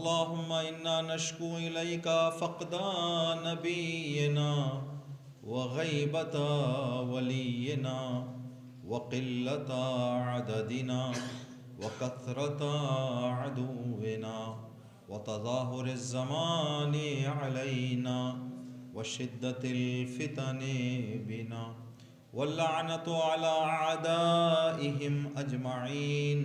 اللهم إنا نشكو إليك فقدان نبينا وغيبة ولينا وقلة عددنا وكثرة عدونا وتظاهر الزمان علينا وشدة الفتن بنا واللعنة على أعدائهم أجمعين.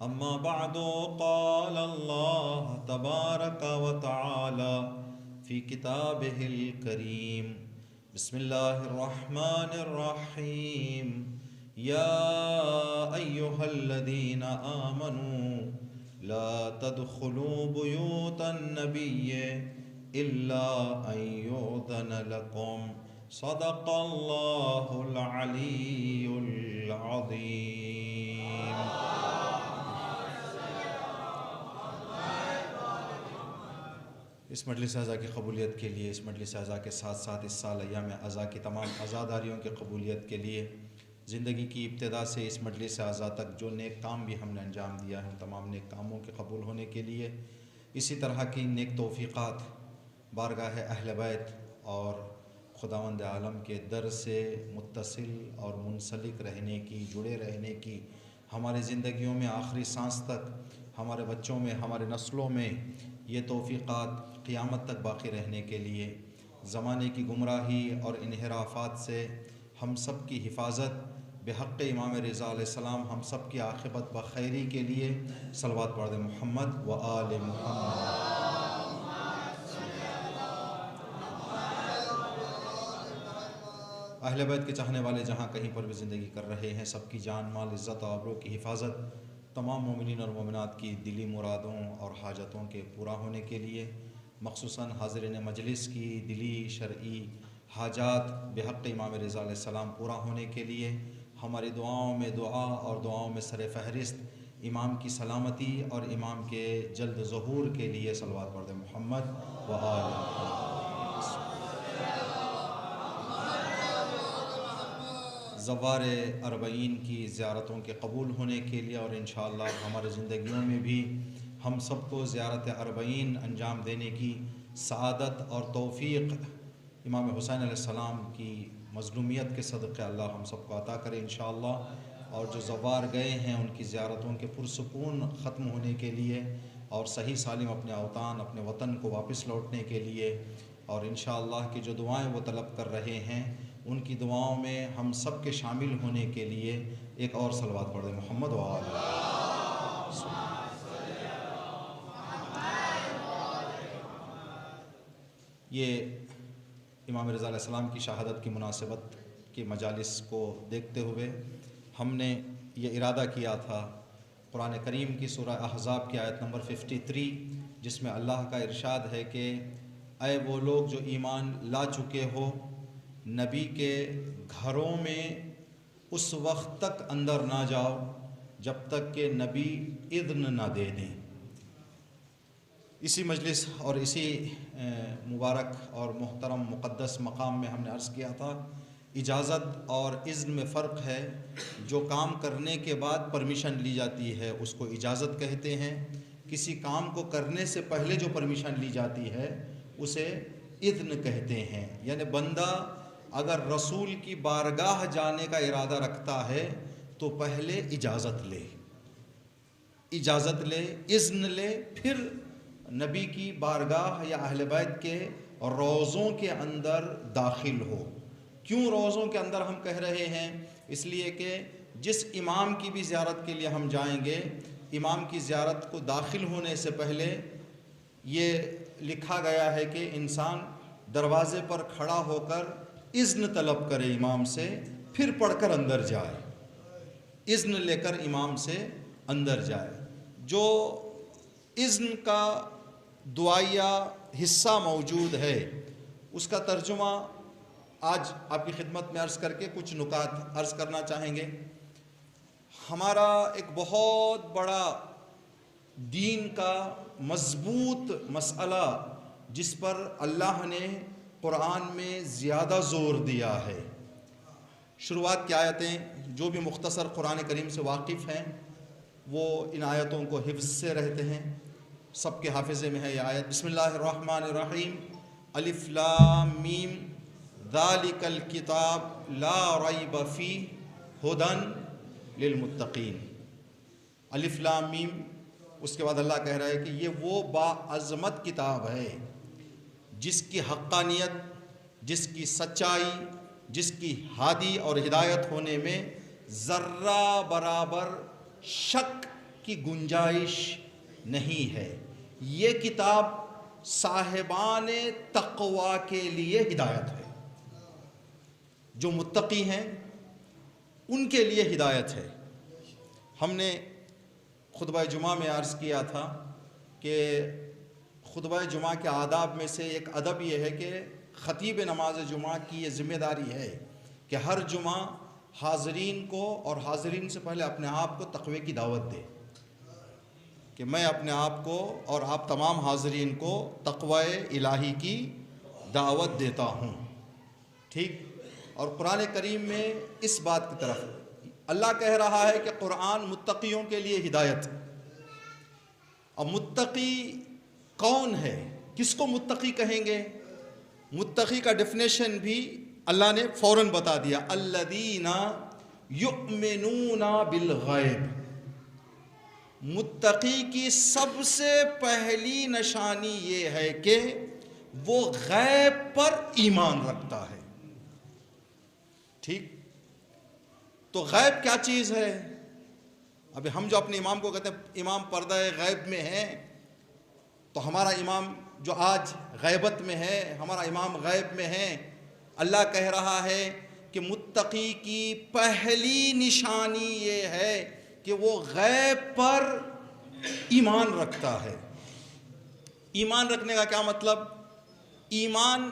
أما بعد، قال الله تبارك وتعالى في كتابه الكريم: بسم الله الرحمن الرحيم. يا أيها الذين آمنوا لا تدخلوا بيوت النبي إلا أن يؤذن لكم. صدق الله العلي العظيم. اس مجلس اعزا کی قبولیت کے لیے، اس مجلس اعزا کے ساتھ ساتھ اس سال ایام اعزا کی تمام عزاداریوں کی قبولیت کے لیے، زندگی کی ابتدا سے اس مجلس اعزا تک جو نیک کام بھی ہم نے انجام دیا ہے ان تمام نیک کاموں کے قبول ہونے کے لیے، اسی طرح کی نیک توفیقات بارگاہ اہل بیت اور خداوند عالم کے در سے متصل اور منسلک رہنے کی، جڑے رہنے کی، ہمارے زندگیوں میں آخری سانس تک، ہمارے بچوں میں، ہمارے نسلوں میں یہ توفیقات قیامت تک باقی رہنے کے لیے، زمانے کی گمراہی اور انحرافات سے ہم سب کی حفاظت بحق امام رضا علیہ السلام، ہم سب کی عاقبت بخیری کے لیے صلوات پڑھ دیں محمد و آل محمد۔ اہل بیت کے چاہنے والے جہاں کہیں پر بھی زندگی کر رہے ہیں، سب کی جان، مال، عزت اور آبرو کی حفاظت، تمام مومنین اور مومنات کی دلی مرادوں اور حاجتوں کے پورا ہونے کے لیے، مخصوصاً حاضرین مجلس کی دلی شرعی حاجات بحق امام رضا علیہ السلام پورا ہونے کے لیے، ہماری دعاؤں میں دعا اور دعاؤں میں سر فہرست امام کی سلامتی اور امام کے جلد ظہور کے لیے صلوات پڑھ دیں محمد و آل محمد۔ زوار اربعین کی زیارتوں کے قبول ہونے کے لیے اور انشاءاللہ ہمارے زندگیوں میں بھی ہم سب کو زیارت اربعین انجام دینے کی سعادت اور توفیق امام حسین علیہ السلام کی مظلومیت کے صدقے اللہ ہم سب کو عطا کرے انشاءاللہ، اور جو زوار گئے ہیں ان کی زیارتوں کے پرسکون ختم ہونے کے لیے اور صحیح سالم اپنے اوطان، اپنے وطن کو واپس لوٹنے کے لیے، اور انشاءاللہ کی جو دعائیں وہ طلب کر رہے ہیں ان کی دعاؤں میں ہم سب کے شامل ہونے کے لیے ایک اور صلوات پڑھ دیں محمد و آل۔ یہ امام رضا علیہ السلام کی شہادت کی مناسبت کی مجالس کو دیکھتے ہوئے ہم نے یہ ارادہ کیا تھا قرآن کریم کی سورہ احزاب کی آیت نمبر 53، جس میں اللہ کا ارشاد ہے کہ اے وہ لوگ جو ایمان لا چکے ہو، نبی کے گھروں میں اس وقت تک اندر نہ جاؤ جب تک کہ نبی اذن نہ دے دیں۔ اسی مجلس اور اسی مبارک اور محترم مقدس مقام میں ہم نے عرض کیا تھا اجازت اور اذن میں فرق ہے۔ جو کام کرنے کے بعد پرمیشن لی جاتی ہے اس کو اجازت کہتے ہیں، کسی کام کو کرنے سے پہلے جو پرمیشن لی جاتی ہے اسے اذن کہتے ہیں۔ یعنی بندہ اگر رسول کی بارگاہ جانے کا ارادہ رکھتا ہے تو پہلے اجازت لے، اذن لے، پھر نبی کی بارگاہ یا اہل بیت کے روضوں کے اندر داخل ہو۔ کیوں روضوں کے اندر ہم کہہ رہے ہیں؟ اس لیے کہ جس امام کی بھی زیارت کے لیے ہم جائیں گے، امام کی زیارت کو داخل ہونے سے پہلے یہ لکھا گیا ہے کہ انسان دروازے پر کھڑا ہو کر اذن طلب کرے امام سے، پھر پڑھ کر اندر جائے، اذن لے کر امام سے اندر جائے۔ جو اذن کا دعائیہ حصہ موجود ہے اس کا ترجمہ آج آپ کی خدمت میں عرض کر کے کچھ نکات عرض کرنا چاہیں گے۔ ہمارا ایک بہت بڑا دین کا مضبوط مسئلہ جس پر اللہ نے قرآن میں زیادہ زور دیا ہے، شروعات کی آیتیں جو بھی مختصر قرآن کریم سے واقف ہیں وہ ان آیتوں کو حفظ سے رہتے ہیں، سب کے حافظے میں ہے یہ آیت. بسم اللہ الرحمن الرحیم. الف لام میم ذالک الکتاب لا ریب فیہ ھدی للمتقین. الف لام میم. اس کے بعد اللہ کہہ رہا ہے کہ یہ وہ باعظمت کتاب ہے جس کی حقانیت، جس کی سچائی، جس کی ہادی اور ہدایت ہونے میں ذرہ برابر شک کی گنجائش نہیں ہے. یہ کتاب صاحبان تقوی کے لیے ہدایت ہے. جو متقی ہیں ان کے لیے ہدایت ہے. ہم نے خطبہ جمعہ میں عرض کیا تھا کہ خطبہ جمعہ کے آداب میں سے ایک ادب یہ ہے کہ خطیب نماز جمعہ کی یہ ذمہ داری ہے کہ ہر جمعہ حاضرین کو اور حاضرین سے پہلے اپنے آپ کو تقوی کی دعوت دے، کہ میں اپنے آپ کو اور آپ تمام حاضرین کو تقوی الہی کی دعوت دیتا ہوں. ٹھیک. اور قرآن کریم میں اس بات کی طرف اللہ کہہ رہا ہے کہ قرآن متقیوں کے لیے ہدایت. اب متقی کون ہے؟ کس کو متقی کہیں گے؟ متقی کا ڈیفینیشن بھی اللہ نے فوراً بتا دیا. الذین یؤمنون بالغیب. متقی کی سب سے پہلی نشانی یہ ہے کہ وہ غیب پر ایمان رکھتا ہے. ٹھیک. تو غیب کیا چیز ہے؟ اب ہم جو اپنے امام کو کہتے ہیں امام پردہ غیب میں ہے، تو ہمارا امام جو آج غیبت میں ہے، ہمارا امام غیب میں ہے. اللہ کہہ رہا ہے کہ متقی کی پہلی نشانی یہ ہے کہ وہ غیب پر ایمان رکھتا ہے. ایمان رکھنے کا کیا مطلب؟ ایمان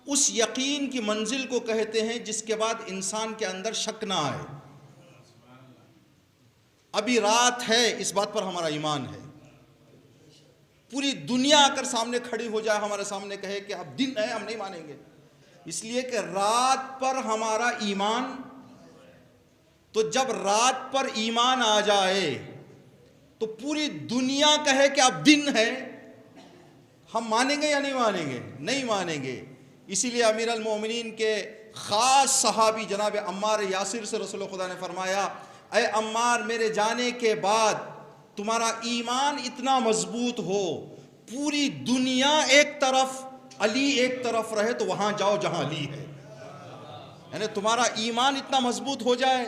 اس یقین کی منزل کو کہتے ہیں جس کے بعد انسان کے اندر شک نہ آئے. ابھی رات ہے اس بات پر ہمارا ایمان ہے. پوری دنیا آ کر سامنے کھڑی ہو جائے، ہمارے سامنے کہے کہ اب دن ہے، ہم نہیں مانیں گے، اس لیے کہ رات پر ہمارا ایمان. تو جب رات پر ایمان آ جائے تو پوری دنیا کہے کہ اب دن ہے، ہم مانیں گے یا نہیں مانیں گے؟ نہیں مانیں گے. اسی لیے امیر المومنین کے خاص صحابی جناب عمار یاسر سے رسول خدا نے فرمایا، اے عمار میرے جانے کے بعد تمہارا ایمان اتنا مضبوط ہو، پوری دنیا ایک طرف علی ایک طرف رہے تو وہاں جاؤ جہاں علی ہے. یعنی تمہارا ایمان اتنا مضبوط ہو جائے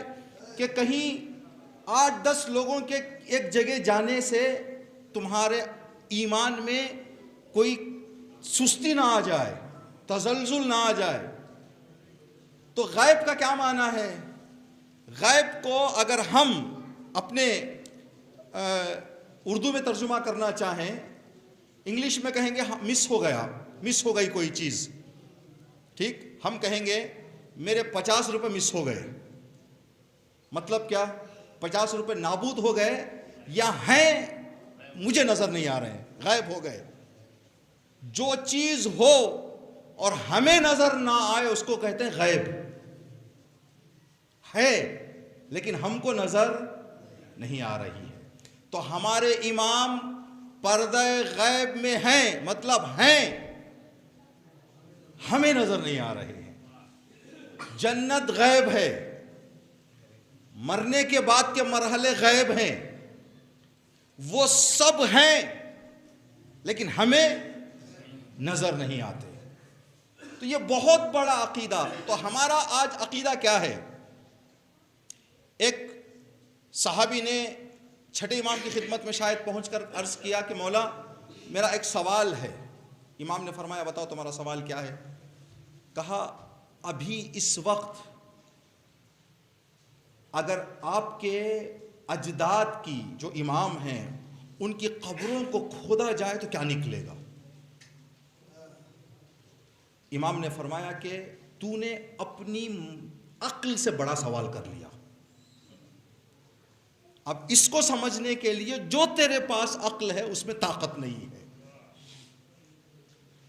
کہ کہیں 8-10 لوگوں کے ایک جگہ جانے سے تمہارے ایمان میں کوئی سستی نہ آ جائے، تزلزل نہ آ جائے. تو غیب کا کیا معنی ہے؟ غیب کو اگر ہم اپنے اردو میں ترجمہ کرنا چاہیں، انگلش میں کہیں گے مس ہو گیا، مس ہو گئی کوئی چیز. ٹھیک. ہم کہیں گے میرے 50 روپے مس ہو گئے. مطلب کیا؟ 50 روپے نابود ہو گئے یا ہیں مجھے نظر نہیں آ رہے ہیں، غائب ہو گئے. جو چیز ہو اور ہمیں نظر نہ آئے اس کو کہتے ہیں غیب. ہے لیکن ہم کو نظر نہیں آ رہی ہے. تو ہمارے امام پردہ غیب میں ہیں، مطلب ہیں، ہمیں نظر نہیں آ رہے ہیں. جنت غیب ہے، مرنے کے بعد کے مرحلے غیب ہیں، وہ سب ہیں لیکن ہمیں نظر نہیں آتے. تو یہ بہت بڑا عقیدہ. تو ہمارا آج عقیدہ کیا ہے؟ ایک صحابی نے چھٹے امام کی خدمت میں شاید پہنچ کر عرض کیا کہ مولا میرا ایک سوال ہے. امام نے فرمایا بتاؤ تمہارا سوال کیا ہے؟ کہا ابھی اس وقت اگر آپ کے اجداد کی جو امام ہیں ان کی قبروں کو کھودا جائے تو کیا نکلے گا؟ امام نے فرمایا کہ تو نے اپنی عقل سے بڑا سوال کر لیا. اب اس کو سمجھنے کے لیے جو تیرے پاس عقل ہے اس میں طاقت نہیں ہے.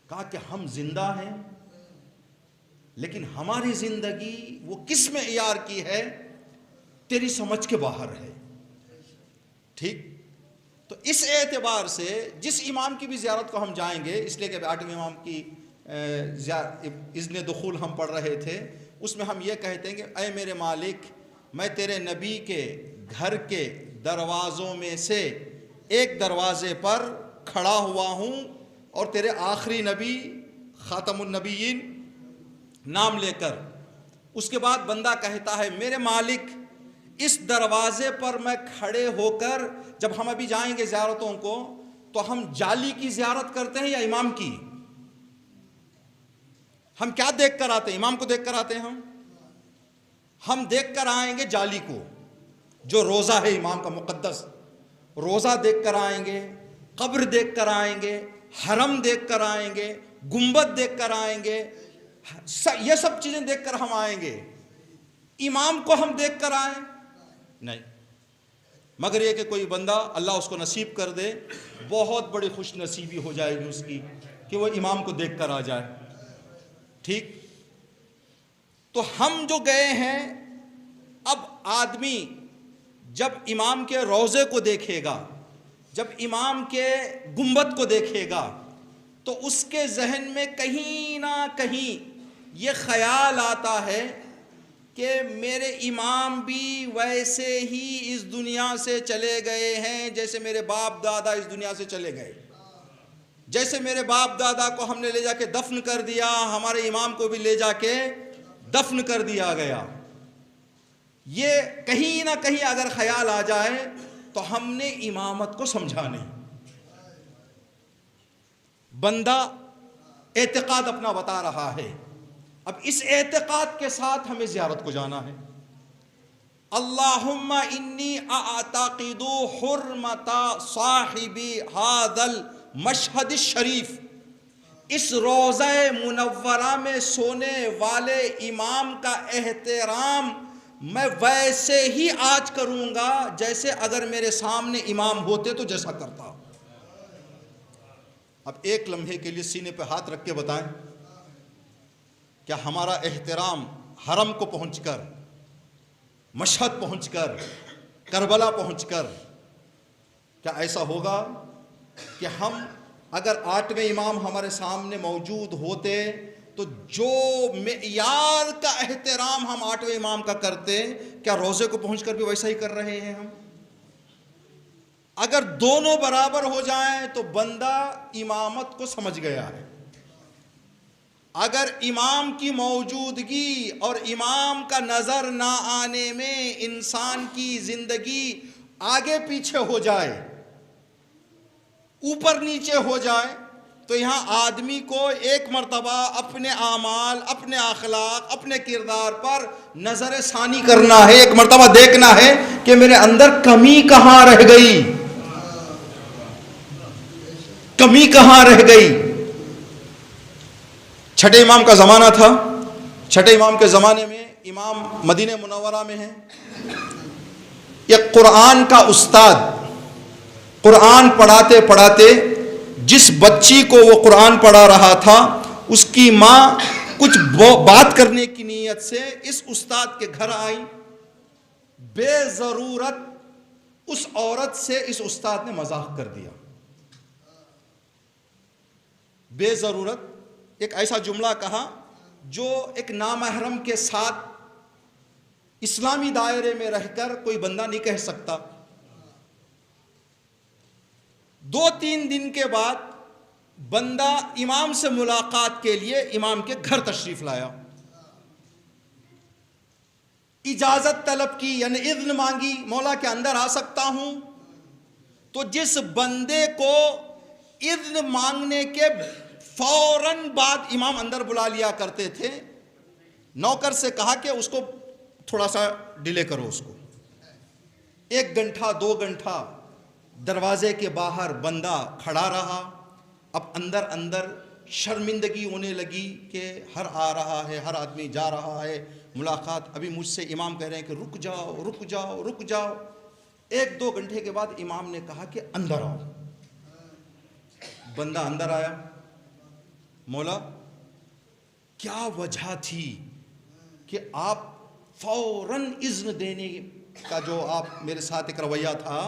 کہا کہ ہم زندہ ہیں لیکن ہماری زندگی وہ کس میں عیار کی ہے تیری سمجھ کے باہر ہے. ٹھیک. تو اس اعتبار سے جس امام کی بھی زیارت کو ہم جائیں گے، اس لیے کہ 8ویں امام کی اذن دخول ہم پڑھ رہے تھے، اس میں ہم یہ کہتے ہیں کہ اے میرے مالک، میں تیرے نبی کے گھر کے دروازوں میں سے ایک دروازے پر کھڑا ہوا ہوں، اور تیرے آخری نبی خاتم النبیین نام لے کر، اس کے بعد بندہ کہتا ہے میرے مالک اس دروازے پر میں کھڑے ہو کر، جب ہم ابھی جائیں گے زیارتوں کو تو ہم جالی کی زیارت کرتے ہیں یا امام کی؟ ہم کیا دیکھ کر آتے ہیں؟ امام کو دیکھ کر آتے ہیں؟ ہم دیکھ کر آئیں گے جالی کو، جو روزہ ہے امام کا مقدس، روزہ دیکھ کر آئیں گے، قبر دیکھ کر آئیں گے، حرم دیکھ کر آئیں گے، گنبد دیکھ کر آئیں گے، یہ سب چیزیں دیکھ کر ہم آئیں گے۔ امام کو ہم دیکھ کر آئیں؟ نہیں، مگر یہ کہ کوئی بندہ اللہ اس کو نصیب کر دے، بہت بڑی خوش نصیبی ہو جائے گی اس کی کہ وہ امام کو دیکھ کر آ جائے۔ ٹھیک، تو ہم جو گئے ہیں، اب آدمی جب امام کے روضے کو دیکھے گا، جب امام کے گنبد کو دیکھے گا، تو اس کے ذہن میں کہیں نہ کہیں یہ خیال آتا ہے کہ میرے امام بھی ویسے ہی اس دنیا سے چلے گئے ہیں جیسے میرے باپ دادا اس دنیا سے چلے گئے، جیسے میرے باپ دادا کو ہم نے لے جا کے دفن کر دیا، ہمارے امام کو بھی لے جا کے دفن کر دیا گیا۔ یہ کہیں نہ کہیں اگر خیال آ جائے تو ہم نے امامت کو سمجھا نہیں۔ بندہ اعتقاد اپنا بتا رہا ہے، اب اس اعتقاد کے ساتھ ہمیں زیارت کو جانا ہے۔ اللہم انی اعتقد حرمت صاحب ھذا المشہد الشریف، اس روضہ منورہ میں سونے والے امام کا احترام میں ویسے ہی آج کروں گا جیسے اگر میرے سامنے امام ہوتے تو جیسا کرتا۔ اب ایک لمحے کے لیے سینے پہ ہاتھ رکھ کے بتائیں، کیا ہمارا احترام حرم کو پہنچ کر، مشہد پہنچ کر، کربلا پہنچ کر، کیا ایسا ہوگا کہ ہم اگر 8ویں امام ہمارے سامنے موجود ہوتے تو جو معیار کا احترام ہم 8ویں امام کا کرتے، کیا روضے کو پہنچ کر بھی ویسا ہی کر رہے ہیں ہم؟ اگر دونوں برابر ہو جائیں تو بندہ امامت کو سمجھ گیا ہے۔ اگر امام کی موجودگی اور امام کا نظر نہ آنے میں انسان کی زندگی آگے پیچھے ہو جائے، اوپر نیچے ہو جائے، تو یہاں آدمی کو ایک مرتبہ اپنے اعمال، اپنے اخلاق، اپنے کردار پر نظر ثانی کرنا ہے، ایک مرتبہ دیکھنا ہے کہ میرے اندر کمی کہاں رہ گئی، کمی کہاں رہ گئی۔ چھٹے امام کا زمانہ تھا، چھٹے امام کے زمانے میں امام مدینہ منورہ میں ہیں، ایک قرآن کا استاد قرآن پڑھاتے پڑھاتے جس بچی کو وہ قرآن پڑھا رہا تھا، اس کی ماں کچھ بات کرنے کی نیت سے اس استاد کے گھر آئی، بے ضرورت اس عورت سے اس استاد نے مذاق کر دیا، بے ضرورت ایک ایسا جملہ کہا جو ایک نامحرم کے ساتھ اسلامی دائرے میں رہ کر کوئی بندہ نہیں کہہ سکتا۔ 2-3 دن کے بعد بندہ امام سے ملاقات کے لیے امام کے گھر تشریف لایا، اجازت طلب کی، یعنی اذن مانگی، مولا کے اندر آ سکتا ہوں؟ تو جس بندے کو اذن مانگنے کے فوراً بعد امام اندر بلا لیا کرتے تھے، نوکر سے کہا کہ اس کو تھوڑا سا ڈیلے کرو، اس کو 1 گھنٹہ 2 گھنٹہ دروازے کے باہر بندہ کھڑا رہا۔ اب اندر اندر شرمندگی ہونے لگی کہ ہر آ رہا ہے، ہر آدمی جا رہا ہے ملاقات، ابھی مجھ سے امام کہہ رہے ہیں کہ رک جاؤ رک جاؤ رک جاؤ۔ 1-2 گھنٹے کے بعد امام نے کہا کہ اندر آؤ۔ بندہ اندر آیا، مولا کیا وجہ تھی کہ آپ فوراً اذن دینے کا جو آپ میرے ساتھ ایک رویہ تھا،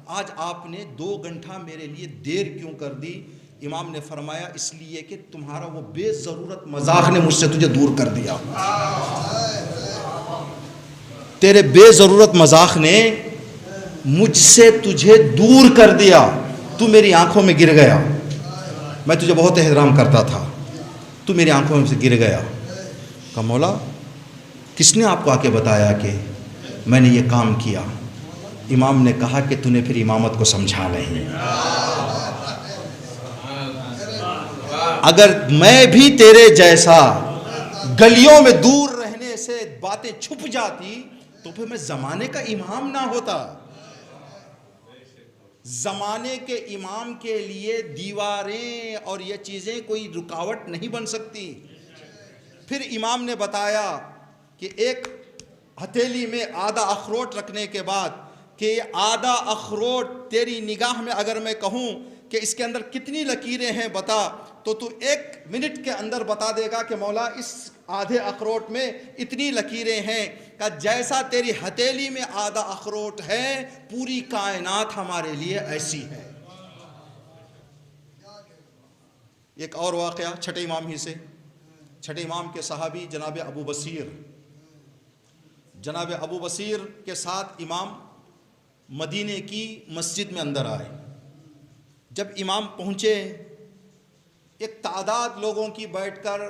آج آپ نے 2 گھنٹہ میرے لیے دیر کیوں کر دی؟ امام نے فرمایا اس لیے کہ تمہارا وہ بے ضرورت مذاق نے مجھ سے تجھے دور کر دیا. تیرے بے ضرورت مذاق نے مجھ سے تجھے دور کر دیا. تو میری آنکھوں میں گر گیا. میں تجھے بہت احترام کرتا تھا, تو میری آنکھوں میں سے گر گیا. کہا مولا کس نے آپ کو آ کے بتایا کہ میں نے یہ کام کیا؟ امام نے کہا کہ تو نے پھر امامت کو سمجھا نہیں. اگر میں بھی تیرے جیسا گلیوں میں دور رہنے سے باتیں چھپ جاتی تو پھر میں زمانے کا امام نہ ہوتا. زمانے کے امام کے لیے دیواریں اور یہ چیزیں کوئی رکاوٹ نہیں بن سکتی. پھر امام نے بتایا کہ ایک ہتھیلی میں آدھا اخروٹ رکھنے کے بعد کہ آدھا اخروٹ تیری نگاہ میں اگر میں کہوں کہ اس کے اندر کتنی لکیریں ہیں بتا, تو 1 منٹ کے اندر بتا دے گا کہ مولا اس آدھے اخروٹ میں اتنی لکیریں ہیں. کہ جیسا تیری ہتھیلی میں آدھا اخروٹ ہے پوری کائنات ہمارے لیے ایسی ہے. ایک اور واقعہ چھٹے امام ہی سے. چھٹے امام کے صحابی جناب ابو بصیر, جناب ابو بصیر کے ساتھ امام مدینے کی مسجد میں اندر آئے. جب امام پہنچے ایک تعداد لوگوں کی بیٹھ کر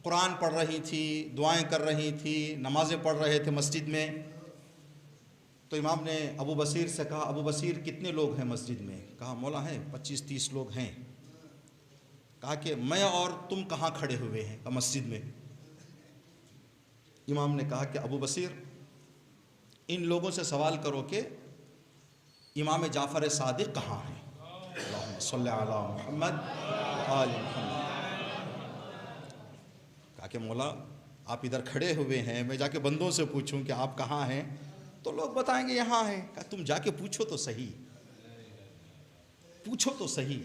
قرآن پڑھ رہی تھی, دعائیں کر رہی تھی, نمازیں پڑھ رہے تھے مسجد میں. تو امام نے ابو بصیر سے کہا ابو بصیر کتنے لوگ ہیں مسجد میں؟ کہا مولا ہیں 25-30 لوگ ہیں. کہا کہ میں اور تم کہاں کھڑے ہوئے ہیں؟ کہا مسجد میں. امام نے کہا کہ ابو بصیر ان لوگوں سے سوال کرو کہ امام جعفر صادق کہاں ہیں؟ اللہم صلی علی محمد آل محمد. کہا کہ مولا آپ ادھر کھڑے ہوئے ہیں, میں جا کے بندوں سے پوچھوں کہ آپ کہاں ہیں تو لوگ بتائیں گے یہاں ہیں. کہا تم جا کے پوچھو تو صحیح, پوچھو تو صحیح.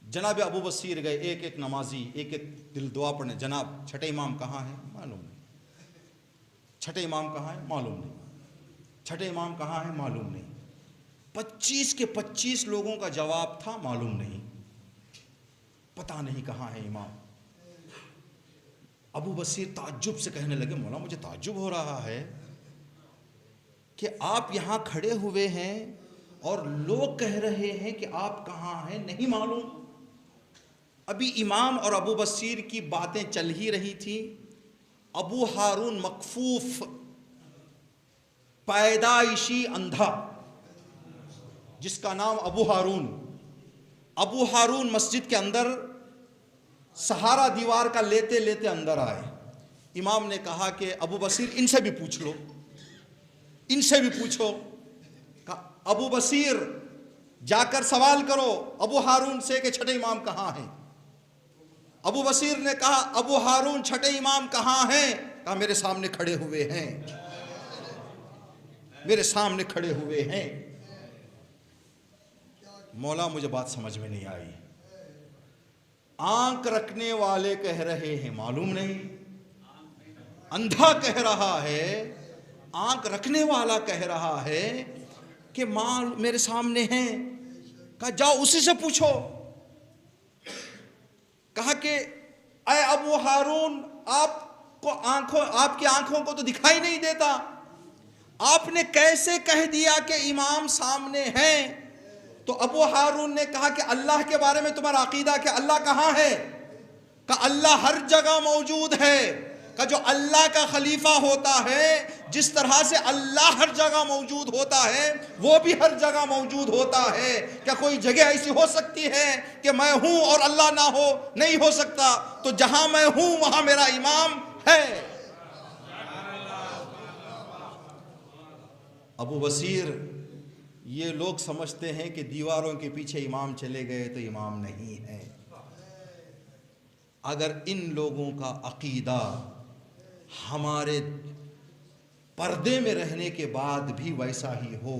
جناب ابو بصیر گئے, ایک نمازی ایک دل دعا پڑھنے. جناب چھٹے امام کہاں ہیں؟ معلوم نہیں. چھٹے امام کہاں ہیں؟ معلوم نہیں. چھٹے امام کہاں ہیں؟ معلوم نہیں. 25 کے 25 لوگوں کا جواب تھا معلوم نہیں, پتہ نہیں کہاں ہے امام. ابو بصیر تعجب سے کہنے لگے مولا مجھے تعجب ہو رہا ہے کہ آپ یہاں کھڑے ہوئے ہیں اور لوگ کہہ رہے ہیں کہ آپ کہاں ہیں, نہیں معلوم. ابھی امام اور ابو بصیر کی باتیں چل ہی رہی تھی. ابو ہارون مکفوف پیدائشی اندھا جس کا نام ابو ہارون مسجد کے اندر سہارا دیوار کا لیتے لیتے اندر آئے. امام نے کہا کہ ابو بصیر ان سے بھی پوچھ لو, ان سے بھی پوچھو. ابو بصیر جا کر سوال کرو ابو ہارون سے کہ چھٹے امام کہاں ہیں. ابو بصیر نے کہا ابو ہارون چھٹے امام کہاں ہیں؟ کہا میرے سامنے کھڑے ہوئے ہیں, میرے سامنے کھڑے ہوئے ہیں. مولا مجھے بات سمجھ میں نہیں آئی. آنکھ رکھنے والے کہہ رہے ہیں معلوم نہیں, اندھا کہہ رہا ہے, آنکھ رکھنے والا کہہ رہا ہے کہ ماں میرے سامنے ہیں. کہا جاؤ اسی سے پوچھو. کہا کہ اے ابو ہارون آپ کی آنکھوں کو تو دکھائی نہیں دیتا, آپ نے کیسے کہہ دیا کہ امام سامنے ہیں؟ تو ابو ہارون نے کہا کہ اللہ کے بارے میں تمہارا عقیدہ کہ اللہ کہاں ہے؟ کہ اللہ ہر جگہ موجود ہے. کہ جو اللہ کا خلیفہ ہوتا ہے جس طرح سے اللہ ہر جگہ موجود ہوتا ہے وہ بھی ہر جگہ موجود ہوتا ہے. کیا کوئی جگہ ایسی ہو سکتی ہے کہ میں ہوں اور اللہ نہ ہو؟ نہیں ہو سکتا. تو جہاں میں ہوں وہاں میرا امام ہے. ابو بصیر یہ لوگ سمجھتے ہیں کہ دیواروں کے پیچھے امام چلے گئے تو امام نہیں ہے. اگر ان لوگوں کا عقیدہ ہمارے پردے میں رہنے کے بعد بھی ویسا ہی ہو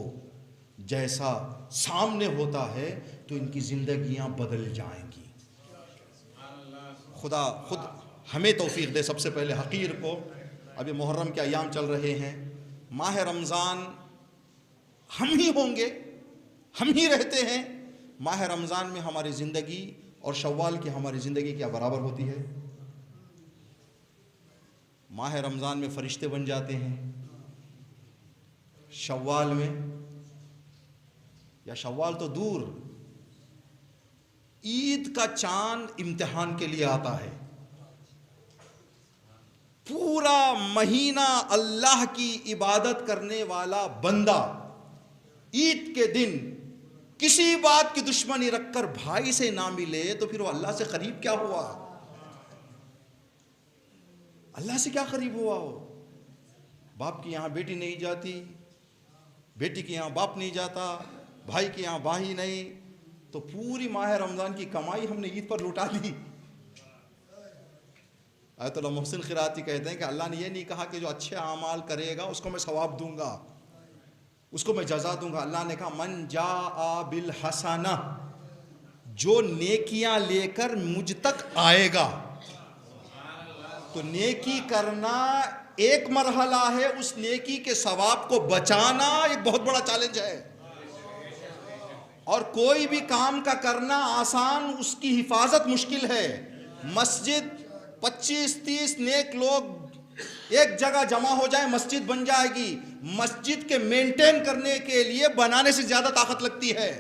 جیسا سامنے ہوتا ہے تو ان کی زندگیاں بدل جائیں گی. خدا خود ہمیں توفیق دے. سب سے پہلے حقیر کو, ابھی محرم کے ایام چل رہے ہیں, ماہ رمضان ہم ہی ہوں گے، ہم ہی رہتے ہیں، ماہ رمضان میں ہماری زندگی اور شوال کی ہماری زندگی کیا برابر ہوتی ہے؟ ماہ رمضان میں فرشتے بن جاتے ہیں، شوال میں، یا شوال تو دور، عید کا چاند امتحان کے لیے آتا ہے. پورا مہینہ اللہ کی عبادت کرنے والا بندہ عید کے دن کسی بات کی دشمنی رکھ کر بھائی سے نہ ملے تو پھر وہ اللہ سے قریب کیا ہوا؟ اللہ سے کیا قریب ہوا ہو؟ باپ کی یہاں بیٹی نہیں جاتی، بیٹی کے یہاں باپ نہیں جاتا، بھائی کے یہاں بھائی نہیں، تو پوری ماہ رمضان کی کمائی ہم نے عید پر لوٹا دی. آیت اللہ محسن خیراتی کہتے ہیں کہ اللہ نے یہ نہیں کہا کہ جو اچھے اعمال کرے گا اس کو میں ثواب دوں گا، اس کو میں جزا دوں گا. اللہ نے کہا من جاء بالحسنہ، جو نیکیاں لے کر مجھ تک آئے گا. تو نیکی کرنا ایک مرحلہ ہے، اس نیکی کے ثواب کو بچانا ایک بہت بڑا چیلنج ہے. اور کوئی بھی کام کا کرنا آسان، اس کی حفاظت مشکل ہے. مسجد 25-30 نیک لوگ ایک جگہ جمع ہو جائیں مسجد بن جائے گی. مسجد کے مینٹین کرنے کے لیے بنانے سے زیادہ طاقت لگتی ہے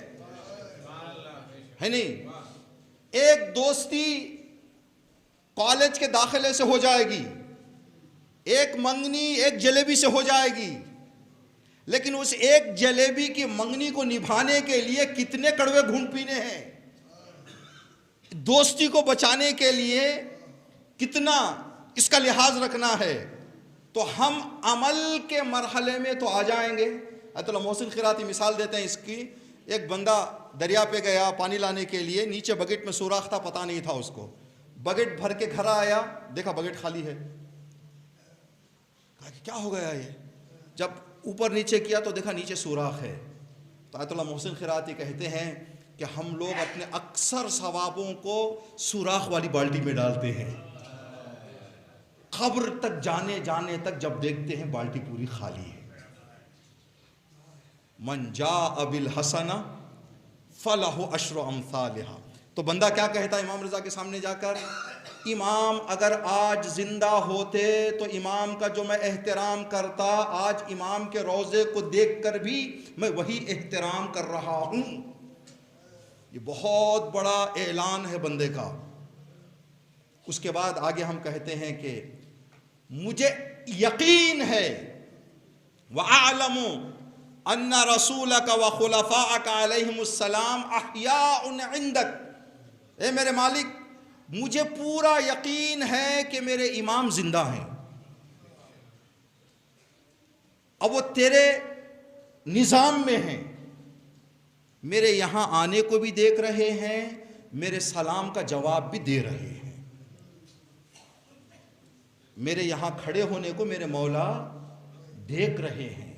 نہیں؟ ایک دوستی کالج کے داخلے سے ہو جائے گی، ایک منگنی ایک جلیبی سے ہو جائے گی، لیکن اس ایک جلیبی کی منگنی کو نبھانے کے لیے کتنے کڑوے گھونٹ پینے ہیں، دوستی کو بچانے کے لیے کتنا اس کا لحاظ رکھنا ہے. تو ہم عمل کے مرحلے میں تو آ جائیں گے. ایت اللہ محسن خیراتی مثال دیتے ہیں اس کی. ایک بندہ دریا پہ گیا پانی لانے کے لیے، نیچے بکٹ میں سوراخ تھا، پتہ نہیں تھا اس کو. بکٹ بھر کے گھر آیا، دیکھا بکٹ خالی ہے. کہا کہ کیا ہو گیا یہ؟ جب اوپر نیچے کیا تو دیکھا نیچے سوراخ ہے. تو ایت اللہ محسن خیراتی کہتے ہیں کہ ہم لوگ اپنے اکثر ثوابوں کو سوراخ والی بالٹی میں ڈالتے ہیں، قبر تک جانے تک جب دیکھتے ہیں بالٹی پوری خالی ہے. من جاء بالحسنہ فلہ عشر امثالہا. تو بندہ کیا کہتا ہے امام رضا کے سامنے جا کر؟ امام اگر آج زندہ ہوتے تو امام کا جو میں احترام کرتا، آج امام کے روضے کو دیکھ کر بھی میں وہی احترام کر رہا ہوں. یہ بہت بڑا اعلان ہے بندے کا. اس کے بعد آگے ہم کہتے ہیں کہ مجھے یقین ہے وَأَعْلَمُ أَنَّ رَسُولَكَ وَخُلَفَاءَكَ عَلَيْهِمُ السَّلَامُ أَحْيَاءٌ عِنْدَكَ. اے میرے مالک، مجھے پورا یقین ہے کہ میرے امام زندہ ہیں، اب وہ تیرے نظام میں ہیں، میرے یہاں آنے کو بھی دیکھ رہے ہیں، میرے سلام کا جواب بھی دے رہے ہیں، میرے یہاں کھڑے ہونے کو میرے مولا دیکھ رہے ہیں،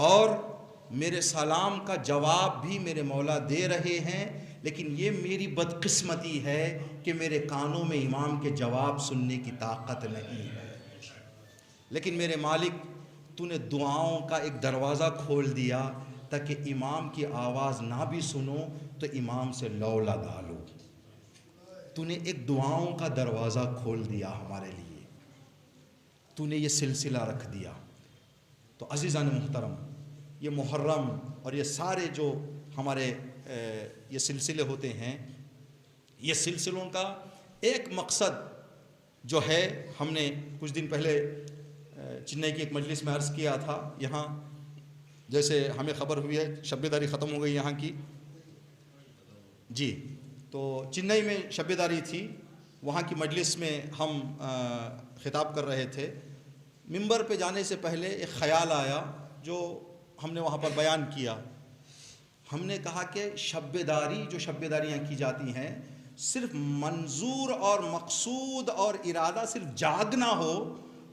اور میرے سلام کا جواب بھی میرے مولا دے رہے ہیں. لیکن یہ میری بدقسمتی ہے کہ میرے کانوں میں امام کے جواب سننے کی طاقت نہیں ہے. لیکن میرے مالک، تو نے دعاؤں کا ایک دروازہ کھول دیا تاکہ امام کی آواز نہ بھی سنو تو امام سے لو لگا لو. تو نے ایک دعاؤں کا دروازہ کھول دیا ہمارے لیے، تو نے یہ سلسلہ رکھ دیا. تو عزیزان محترم، یہ محرم اور یہ سارے جو ہمارے یہ سلسلے ہوتے ہیں، یہ سلسلوں کا ایک مقصد جو ہے، ہم نے کچھ دن پہلے چنئی کی ایک مجلس میں عرض کیا تھا. یہاں جیسے ہمیں خبر ہوئی ہے شب داری ختم ہو گئی یہاں کی جی، تو چنئی میں شب داری تھی، وہاں کی مجلس میں ہم خطاب کر رہے تھے. ممبر پہ جانے سے پہلے ایک خیال آیا جو ہم نے وہاں پر بیان کیا. ہم نے کہا کہ شب داری، جو شب داریاں کی جاتی ہیں، صرف منظور اور مقصود اور ارادہ صرف جاگنا ہو.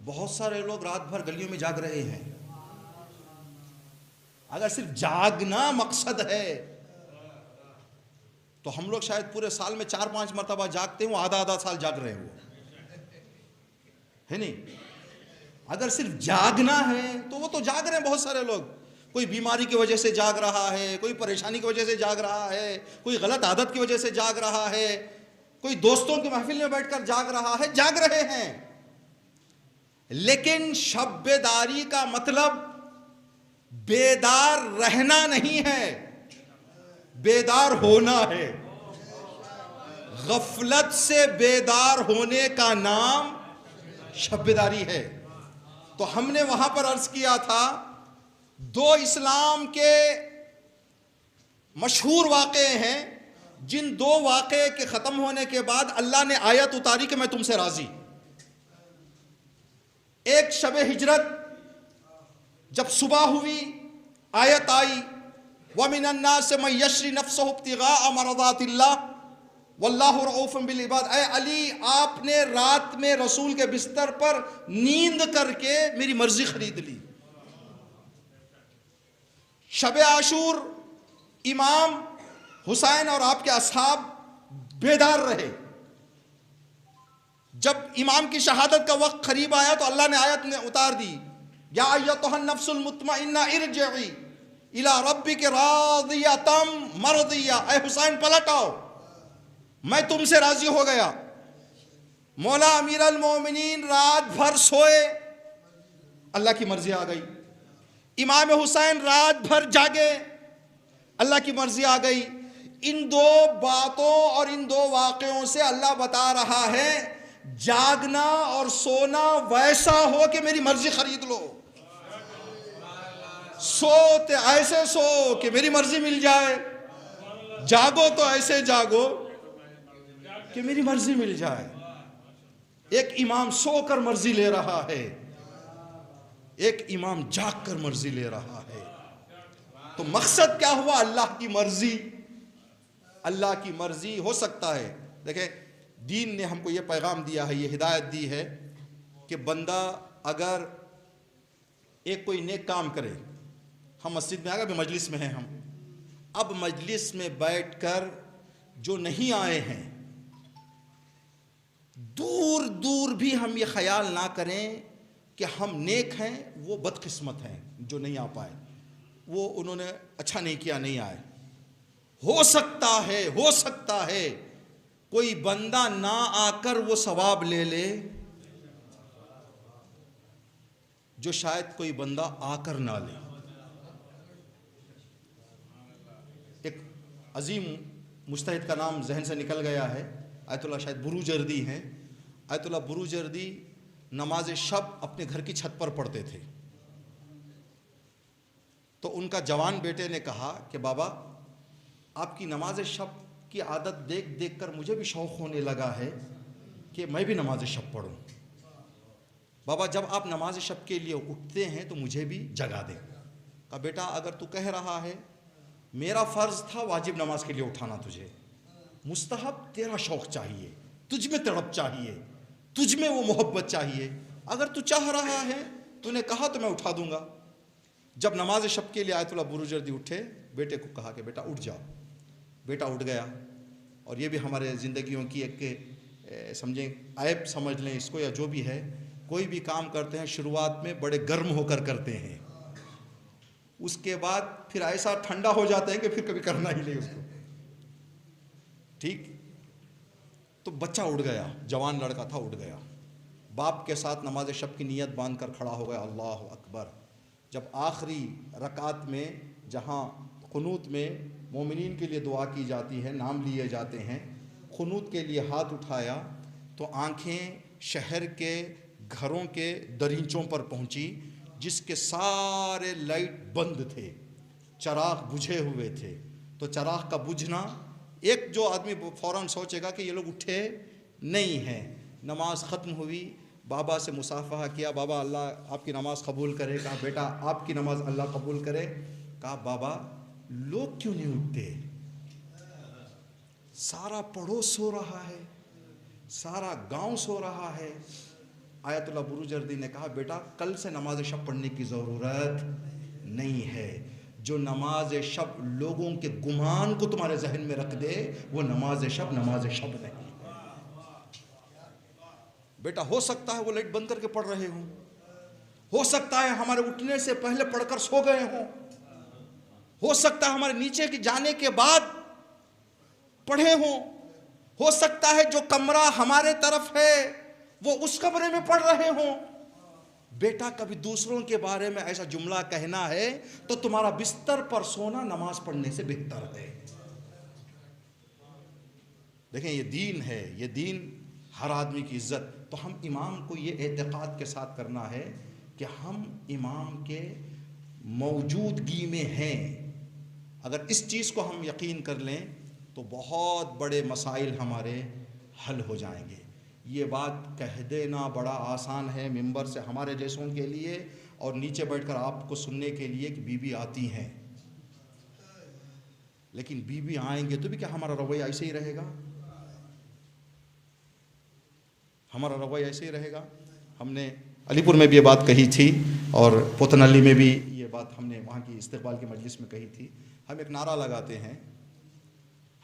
بہت سارے لوگ رات بھر گلیوں میں جاگ رہے ہیں. اگر صرف جاگنا مقصد ہے تو ہم لوگ شاید پورے سال میں 4-5 مرتبہ جاگتے ہیں، وہ آدھا سال جاگ رہے ہو ہے نہیں. اگر صرف جاگنا ہے تو وہ تو جاگ رہے ہیں بہت سارے لوگ. کوئی بیماری کی وجہ سے جاگ رہا ہے، کوئی پریشانی کی وجہ سے جاگ رہا ہے، کوئی غلط عادت کی وجہ سے جاگ رہا ہے، کوئی دوستوں کی محفل میں بیٹھ کر جاگ رہا ہے، جاگ رہے ہیں. لیکن شب بیداری کا مطلب بیدار رہنا نہیں ہے، بیدار ہونا ہے. غفلت سے بیدار ہونے کا نام شب بیداری ہے. تو ہم نے وہاں پر عرض کیا تھا 2 اسلام کے مشہور واقعے ہیں جن 2 واقعے کے ختم ہونے کے بعد اللہ نے آیت اتاری کہ میں تم سے راضی. ایک شب ہجرت جب صبح ہوئی آیت آئی وَمِنَ النَّاسِ مَن يَشْرِي نَفْسَهُ ابْتِغَاءَ مَرْضَاتِ اللَّهِ وَاللَّهُ رَءُوفٌ بِالْعِبَادِ. اے علی آپ نے رات میں رسول کے بستر پر نیند کر کے میری مرضی خرید لی. شب عاشور امام حسین اور آپ کے اصحاب بیدار رہے. جب امام کی شہادت کا وقت قریب آیا تو اللہ نے آیت نے اتار دی یا ایتھا النفس المطمئنہ ارجعی الی ربک راضیۃ مرضیہ. اے حسین پلٹ آؤ، میں تم سے راضی ہو گیا. مولا امیر المومنین رات بھر سوئے، اللہ کی مرضی آ گئی. امام حسین رات بھر جاگے، اللہ کی مرضی آ گئی. ان 2 باتوں اور ان 2 واقعوں سے اللہ بتا رہا ہے جاگنا اور سونا ویسا ہو کہ میری مرضی خرید لو. سوتے ایسے سو کہ میری مرضی مل جائے، جاگو تو ایسے جاگو کہ میری مرضی مل جائے. ایک امام سو کر مرضی لے رہا ہے، ایک امام جاگ کر مرضی لے رہا ہے. تو مقصد کیا ہوا؟ اللہ کی مرضی. اللہ کی مرضی ہو سکتا ہے. دیکھیں دین نے ہم کو یہ پیغام دیا ہے، یہ ہدایت دی ہے کہ بندہ اگر ایک کوئی نیک کام کرے. ہم مسجد میں آ گئے، مجلس میں ہیں ہم، اب مجلس میں بیٹھ کر جو نہیں آئے ہیں دور دور بھی ہم یہ خیال نہ کریں کہ ہم نیک ہیں، وہ بدقسمت ہیں جو نہیں آ پائے، وہ انہوں نے اچھا نہیں کیا نہیں آئے. ہو سکتا ہے کوئی بندہ نہ آ کر وہ ثواب لے لے جو شاید کوئی بندہ آ کر نہ لے. ایک عظیم مجتہد کا نام ذہن سے نکل گیا ہے، آیت اللہ شاید بروجردی ہیں. آیت اللہ بروجردی نماز شب اپنے گھر کی چھت پر پڑھتے تھے. تو ان کا جوان بیٹے نے کہا کہ بابا آپ کی نماز شب کی عادت دیکھ دیکھ کر مجھے بھی شوق ہونے لگا ہے کہ میں بھی نماز شب پڑھوں. بابا جب آپ نماز شب کے لیے اٹھتے ہیں تو مجھے بھی جگا دیں. کہا بیٹا اگر تو کہہ رہا ہے میرا فرض تھا واجب نماز کے لیے اٹھانا تجھے، مستحب تیرا شوق چاہیے، تجھ میں تڑپ چاہیے، تجھ میں وہ محبت چاہیے. اگر تو چاہ رہا ہے تو نے کہا تو میں اٹھا دوں گا. جب نماز شب کے لیے آیت اللہ بروجردی اٹھے، بیٹے کو کہا کہ بیٹا اٹھ جاؤ. بیٹا اٹھ گیا. اور یہ بھی ہمارے زندگیوں کی ایک سمجھیں عیب سمجھ لیں اس کو یا جو بھی ہے، کوئی بھی کام کرتے ہیں شروعات میں بڑے گرم ہو کر کرتے ہیں، اس کے بعد پھر ایسا ٹھنڈا ہو جاتے ہیں کہ پھر کبھی کرنا ہی نہیں اس کو. ٹھیک. تو بچہ اٹھ گیا، جوان لڑکا تھا، اٹھ گیا، باپ کے ساتھ نماز شب کی نیت باندھ کر کھڑا ہو گیا. اللہ اکبر. جب آخری رکعت میں جہاں قنوت میں مومنین کے لیے دعا کی جاتی ہے، نام لیے جاتے ہیں، قنوت کے لیے ہاتھ اٹھایا تو آنکھیں شہر کے گھروں کے دریچوں پر پہنچی جس کے سارے لائٹ بند تھے، چراغ بجھے ہوئے تھے. تو چراغ کا بجھنا، ایک جو آدمی فوراً سوچے گا کہ یہ لوگ اٹھے نہیں ہیں. نماز ختم ہوئی، بابا سے مصافحہ کیا، بابا اللہ آپ کی نماز قبول کرے. کہا بیٹا آپ کی نماز اللہ قبول کرے. کہا بابا لوگ کیوں نہیں اٹھتے؟ سارا پڑوس سو رہا ہے، سارا گاؤں سو رہا ہے. آیت اللہ بروجردی نے کہا بیٹا کل سے نماز شب پڑھنے کی ضرورت نہیں ہے. جو نماز شب لوگوں کے گمان کو تمہارے ذہن میں رکھ دے وہ نماز شب نہیں ہے. بیٹا ہو سکتا ہے وہ لائٹ بند کر کے پڑھ رہے ہوں، ہو سکتا ہے ہمارے اٹھنے سے پہلے پڑھ کر سو گئے ہوں، ہو سکتا ہے ہمارے نیچے کے جانے کے بعد پڑھے ہوں، ہو سکتا ہے جو کمرہ ہمارے طرف ہے وہ اس کمرے میں پڑھ رہے ہوں۔ بیٹا کبھی دوسروں کے بارے میں ایسا جملہ کہنا ہے تو تمہارا بستر پر سونا نماز پڑھنے سے بہتر ہے۔ دیکھیں یہ دین ہے، یہ دین ہر آدمی کی عزت۔ تو ہم امام کو یہ اعتقاد کے ساتھ کرنا ہے کہ ہم امام کے موجودگی میں ہیں۔ اگر اس چیز کو ہم یقین کر لیں تو بہت بڑے مسائل ہمارے حل ہو جائیں گے۔ یہ بات کہہ دینا بڑا آسان ہے ممبر سے ہمارے جیسوں کے لیے، اور نیچے بیٹھ کر آپ کو سننے کے لیے کہ بی بی آتی ہیں، لیکن بی بی آئیں گے تو بھی کیا ہمارا رویہ ایسے ہی رہے گا؟ ہمارا رویہ ایسے ہی رہے گا؟ ہم نے علی پور میں بھی یہ بات کہی تھی اور پوتنلی میں بھی یہ بات ہم نے وہاں کی استقبال کی مجلس میں کہی تھی۔ ہم ایک نعرہ لگاتے ہیں،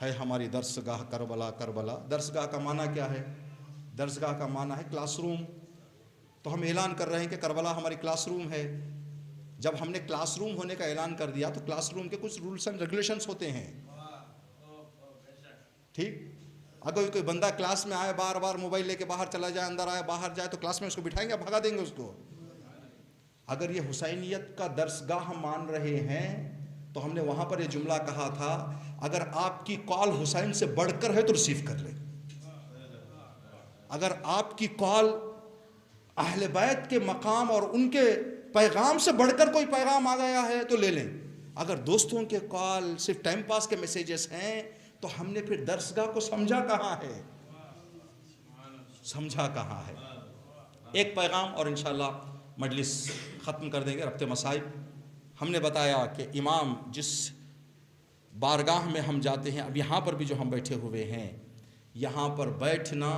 ہے ہماری درسگاہ کربلا کربلا۔ درسگاہ کا معنی کیا ہے؟ درسگاہ کا معنی ہے کلاس روم۔ تو ہم اعلان کر رہے ہیں کہ کربلا ہماری کلاس روم ہے۔ جب ہم نے کلاس روم ہونے کا اعلان کر دیا تو کلاس روم کے کچھ رولز اینڈ ریگولیشنز ہوتے ہیں، ٹھیک؟ اگر کوئی بندہ کلاس میں آئے بار بار موبائل لے کے باہر چلا جائے، اندر آئے باہر جائے، تو کلاس میں اس کو بٹھائیں گے، بھگا دیں گے اس کو؟ اگر یہ حسینیت کا درسگاہ ہم مان رہے ہیں تو ہم نے وہاں پر یہ جملہ کہا تھا، اگر آپ کی کال حسین سے بڑھ کر ہے تو ریسیو کر لیں، اگر آپ کی کال اہل بیت کے مقام اور ان کے پیغام سے بڑھ کر کوئی پیغام آ گیا ہے تو لے لیں۔ اگر دوستوں کے کال صرف ٹائم پاس کے میسیجز ہیں تو ہم نے پھر درسگاہ کو سمجھا کہاں ہے؟ سمجھا کہاں ہے؟ ایک پیغام اور انشاءاللہ مجلس ختم کر دیں گے۔ ربط مصائب، ہم نے بتایا کہ امام جس بارگاہ میں ہم جاتے ہیں، اب یہاں پر بھی جو ہم بیٹھے ہوئے ہیں، یہاں پر بیٹھنا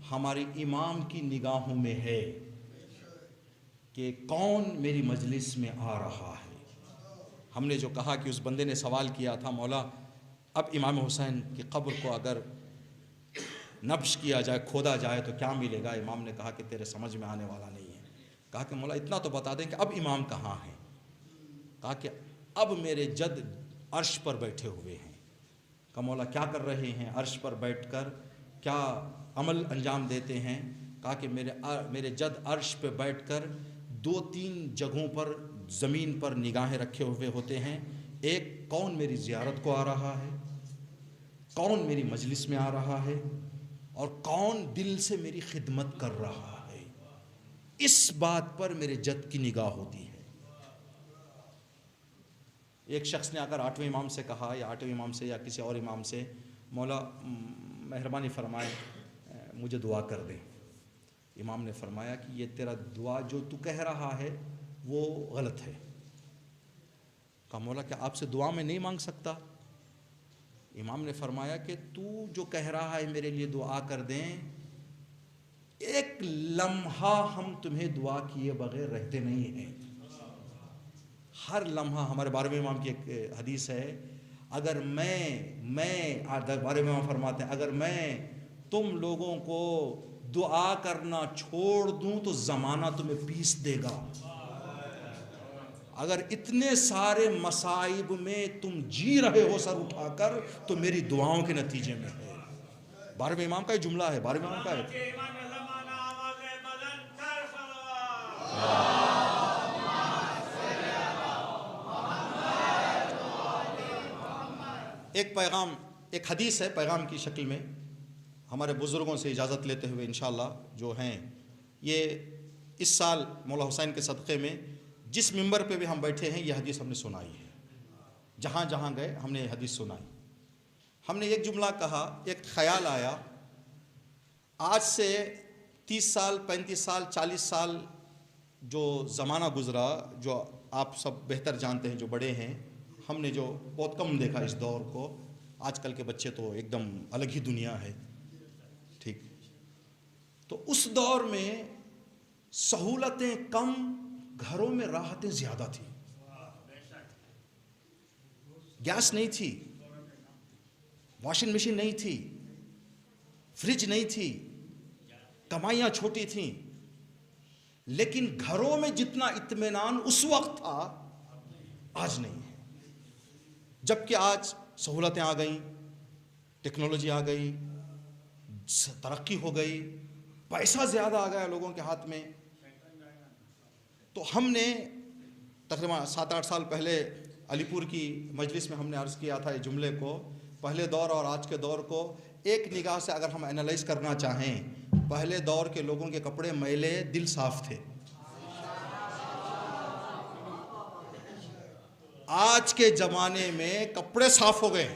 ہماری امام کی نگاہوں میں ہے کہ کون میری مجلس میں آ رہا ہے۔ ہم نے جو کہا کہ اس بندے نے سوال کیا تھا، مولا اب امام حسین کی قبر کو اگر نبش کیا جائے، کھودا جائے تو کیا ملے گا؟ امام نے کہا کہ تیرے سمجھ میں آنے والا نہیں ہے۔ کہا کہ مولا اتنا تو بتا دیں کہ اب امام کہاں ہیں؟ کہا کہ اب میرے جد عرش پر بیٹھے ہوئے ہیں۔ کہا مولا کیا کر رہے ہیں؟ عرش پر بیٹھ کر کیا عمل انجام دیتے ہیں؟ کہا کہ میرے جد عرش پہ بیٹھ کر 2-3 جگہوں پر زمین پر نگاہیں رکھے ہوئے ہوتے ہیں۔ ایک، کون میری زیارت کو آ رہا ہے، کون میری مجلس میں آ رہا ہے، اور کون دل سے میری خدمت کر رہا ہے۔ اس بات پر میرے جد کی نگاہ ہوتی ہے۔ ایک شخص نے اگر 8ویں امام سے کہا، یا 8ویں امام سے یا کسی اور امام سے، مولا مہربانی فرمائے مجھے دعا کر دیں۔ امام نے فرمایا کہ یہ تیرا دعا جو تو کہہ رہا ہے وہ غلط ہے۔ کہا مولا کیا آپ سے دعا میں نہیں مانگ سکتا؟ امام نے فرمایا کہ تو جو کہہ رہا ہے میرے لیے دعا کر دیں، ایک لمحہ ہم تمہیں دعا کیے بغیر رہتے نہیں ہیں۔ ہر لمحہ، ہمارے 12ویں امام کی ایک حدیث ہے، اگر میں 12ویں امام فرماتے ہیں اگر میں تم لوگوں کو دعا کرنا چھوڑ دوں تو زمانہ تمہیں پیس دے گا۔ اگر اتنے سارے مصائب میں تم جی رہے ہو سر اٹھا کر تو میری دعاؤں کے نتیجے میں ہے۔ 12ویں امام کا یہ جملہ ہے، 12ویں امام کا ہے۔ ایک پیغام، ایک حدیث ہے پیغام کی شکل میں، ہمارے بزرگوں سے اجازت لیتے ہوئے انشاءاللہ جو ہیں، یہ اس سال مولا حسین کے صدقے میں جس ممبر پہ بھی ہم بیٹھے ہیں یہ حدیث ہم نے سنائی ہے، جہاں جہاں گئے ہم نے یہ حدیث سنائی۔ ہم نے ایک جملہ کہا، ایک خیال آیا، آج سے 30 سال 35 سال 40 سال جو زمانہ گزرا، جو آپ سب بہتر جانتے ہیں جو بڑے ہیں، ہم نے جو بہت کم دیکھا اس دور کو، آج کل کے بچے تو ایک دم الگ ہی دنیا ہے، ٹھیک؟ تو اس دور میں سہولتیں کم، گھروں میں راحتیں زیادہ تھیں۔ گیس نہیں تھی، واشنگ مشین نہیں تھی، فریج نہیں تھی، کمائیاں چھوٹی تھیں، لیکن گھروں میں جتنا اطمینان اس وقت تھا آج نہیں ہے۔ جبکہ آج سہولتیں آ گئیں، ٹیکنالوجی آ گئی، ترقی ہو گئی، پیسہ زیادہ آ گیا لوگوں کے ہاتھ میں. تو ہم نے تقریباً 7-8 سال پہلے علی پور کی مجلس میں ہم نے عرض کیا تھا اس جملے کو، پہلے دور اور آج کے دور کو ایک نگاہ سے اگر ہم انالائز کرنا چاہیں، پہلے دور کے لوگوں کے کپڑے میلے، دل صاف تھے. آج کے زمانے میں کپڑے صاف ہو گئے،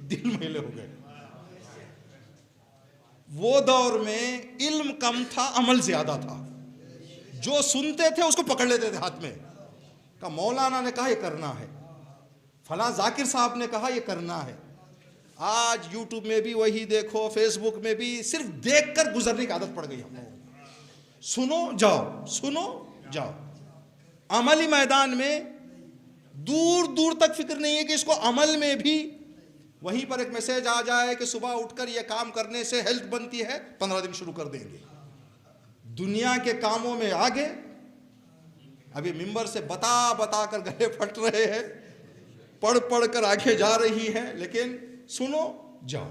دل میلے ہو گئے. وہ دور میں علم کم تھا، عمل زیادہ تھا. جو سنتے تھے اس کو پکڑ لیتے تھے ہاتھ میں، کہ مولانا نے کہا یہ کرنا ہے، فلاں ذاکر صاحب نے کہا یہ کرنا ہے. آج یوٹیوب میں بھی وہی دیکھو، فیس بک میں بھی صرف دیکھ کر گزرنے کی عادت پڑ گئی ہم لوگوں کو. سنو جاؤ، سنو جاؤ. عملی میدان میں دور دور تک فکر نہیں ہے کہ اس کو عمل میں بھی وہیں پر ایک میسیج آ جائے کہ صبح اٹھ کر یہ کام کرنے سے ہیلتھ بنتی ہے، 15 دن شروع کر دیں گے. دنیا کے کاموں میں آگے، ابھی ممبر سے بتا بتا کر گلے پھٹ رہے ہیں، پڑھ پڑھ کر آنکھیں جا رہی ہیں، لیکن سنو جاؤ.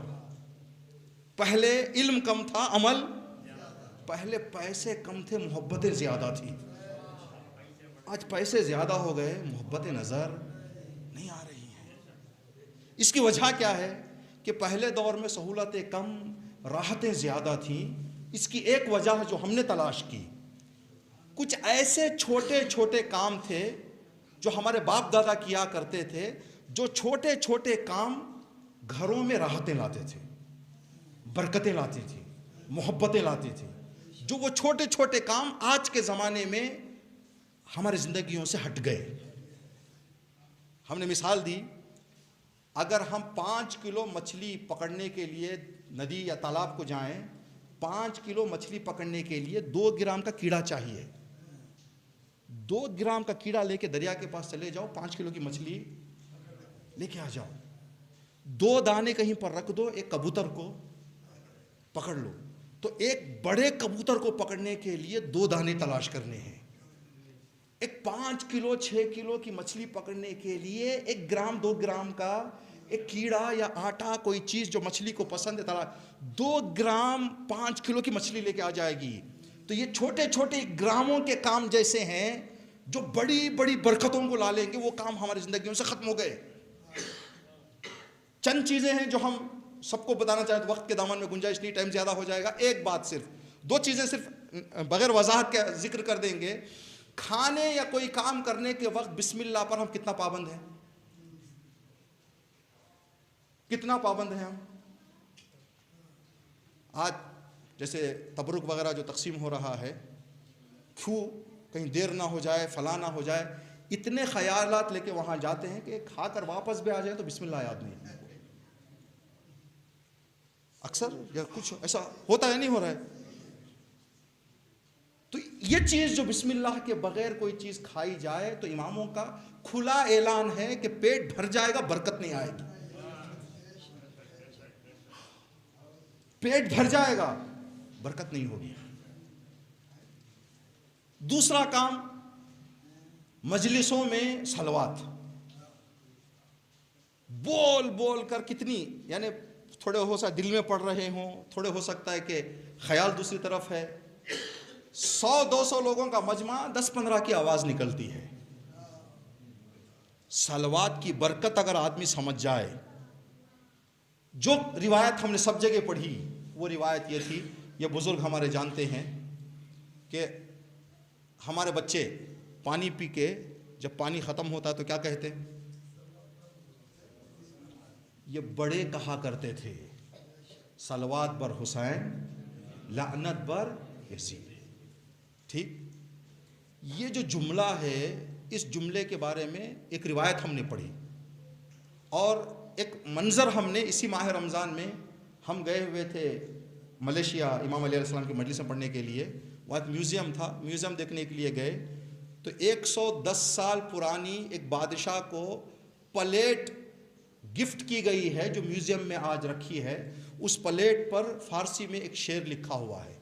پہلے علم کم تھا، عمل. پہلے پیسے کم تھے، محبتیں زیادہ تھی. آج پیسے زیادہ ہو گئے، محبتیں نظر نہیں آ رہی ہیں. اس کی وجہ کیا ہے کہ پہلے دور میں سہولتیں کم، راحتیں زیادہ تھیں. اس کی ایک وجہ جو ہم نے تلاش کی، کچھ ایسے چھوٹے چھوٹے کام تھے جو ہمارے باپ دادا کیا کرتے تھے، جو چھوٹے چھوٹے کام گھروں میں راحتیں لاتے تھے، برکتیں لاتی تھی، محبتیں لاتی تھی. جو وہ چھوٹے چھوٹے کام آج کے زمانے میں ہماری زندگیوں سے ہٹ گئے. ہم نے مثال دی، اگر ہم 5 کلو مچھلی پکڑنے کے لیے ندی یا تالاب کو جائیں، 5 کلو مچھلی پکڑنے کے لیے 2 گرام کا کیڑا چاہیے. 2 گرام کا کیڑا لے کے دریا کے پاس چلے جاؤ، 5 کلو کی مچھلی لے کے آ جاؤ. 2 دانے کہیں پر رکھ دو، ایک کبوتر کو پکڑ لو، تو ایک بڑے کبوتر کو پکڑنے کے لیے 2 دانے تلاش کرنے ہیں. ایک 5 کلو 6 کلو کی مچھلی پکڑنے کے لیے 1 گرام 2 گرام کا ایک کیڑا یا آٹا، کوئی چیز جو مچھلی کو پسند ہے، 2 گرام 5 کلو کی مچھلی لے کے آ جائے گی. تو یہ چھوٹے چھوٹے گراموں کے کام جیسے ہیں جو بڑی بڑی برکتوں کو لا لیں گے. وہ کام ہماری زندگیوں سے ختم ہو گئے. چند چیزیں ہیں جو ہم سب کو بتانا چاہیں تو وقت کے دامن میں گنجائش نہیں، ٹائم زیادہ ہو جائے گا. ایک بات، صرف 2 چیزیں صرف بغیر وضاحت کے ذکر کر دیں گے. کھانے یا کوئی کام کرنے کے وقت بسم اللہ پر ہم کتنا پابند ہیں؟ کتنا پابند ہیں ہم؟ آج جیسے تبرک وغیرہ جو تقسیم ہو رہا ہے، کیوں کہیں دیر نہ ہو جائے، فلاں نہ ہو جائے، اتنے خیالات لے کے وہاں جاتے ہیں کہ کھا کر واپس بھی آ جائے تو بسم اللہ یاد نہیں ہے. اکثر یا کچھ ایسا ہوتا ہے، نہیں ہو رہا ہے. تو یہ چیز جو بسم اللہ کے بغیر کوئی چیز کھائی جائے تو اماموں کا کھلا اعلان ہے کہ پیٹ بھر جائے گا، برکت نہیں آئے گی. پیٹ بھر جائے گا، برکت نہیں ہوگی. دوسرا کام، مجلسوں میں صلوات بول بول کر کتنی، یعنی تھوڑے ہو سکتا دل میں پڑھ رہے ہوں، تھوڑے ہو سکتا ہے کہ خیال دوسری طرف ہے. 100-200 لوگوں کا مجمع، 10-15 کی آواز نکلتی ہے. صلوات کی برکت اگر آدمی سمجھ جائے، جو روایت ہم نے سب جگہ پڑھی، وہ روایت یہ تھی، یہ بزرگ ہمارے جانتے ہیں کہ ہمارے بچے پانی پی کے جب پانی ختم ہوتا تو کیا کہتے ہیں؟ یہ بڑے کہا کرتے تھے، صلوات بر حسین، لعنت بر یزید. ٹھیک، یہ جو جملہ ہے، اس جملے کے بارے میں ایک روایت ہم نے پڑھی، اور ایک منظر ہم نے اسی ماہ رمضان میں ہم گئے ہوئے تھے ملیشیا امام علیہ السلام کی مجلس میں پڑھنے کے لیے. وہاں ایک میوزیم تھا، میوزیم دیکھنے کے لیے گئے تو 110 سال پرانی ایک بادشاہ کو پلیٹ گفٹ کی گئی ہے جو میوزیم میں آج رکھی ہے. اس پلیٹ پر فارسی میں ایک شعر لکھا ہوا ہے.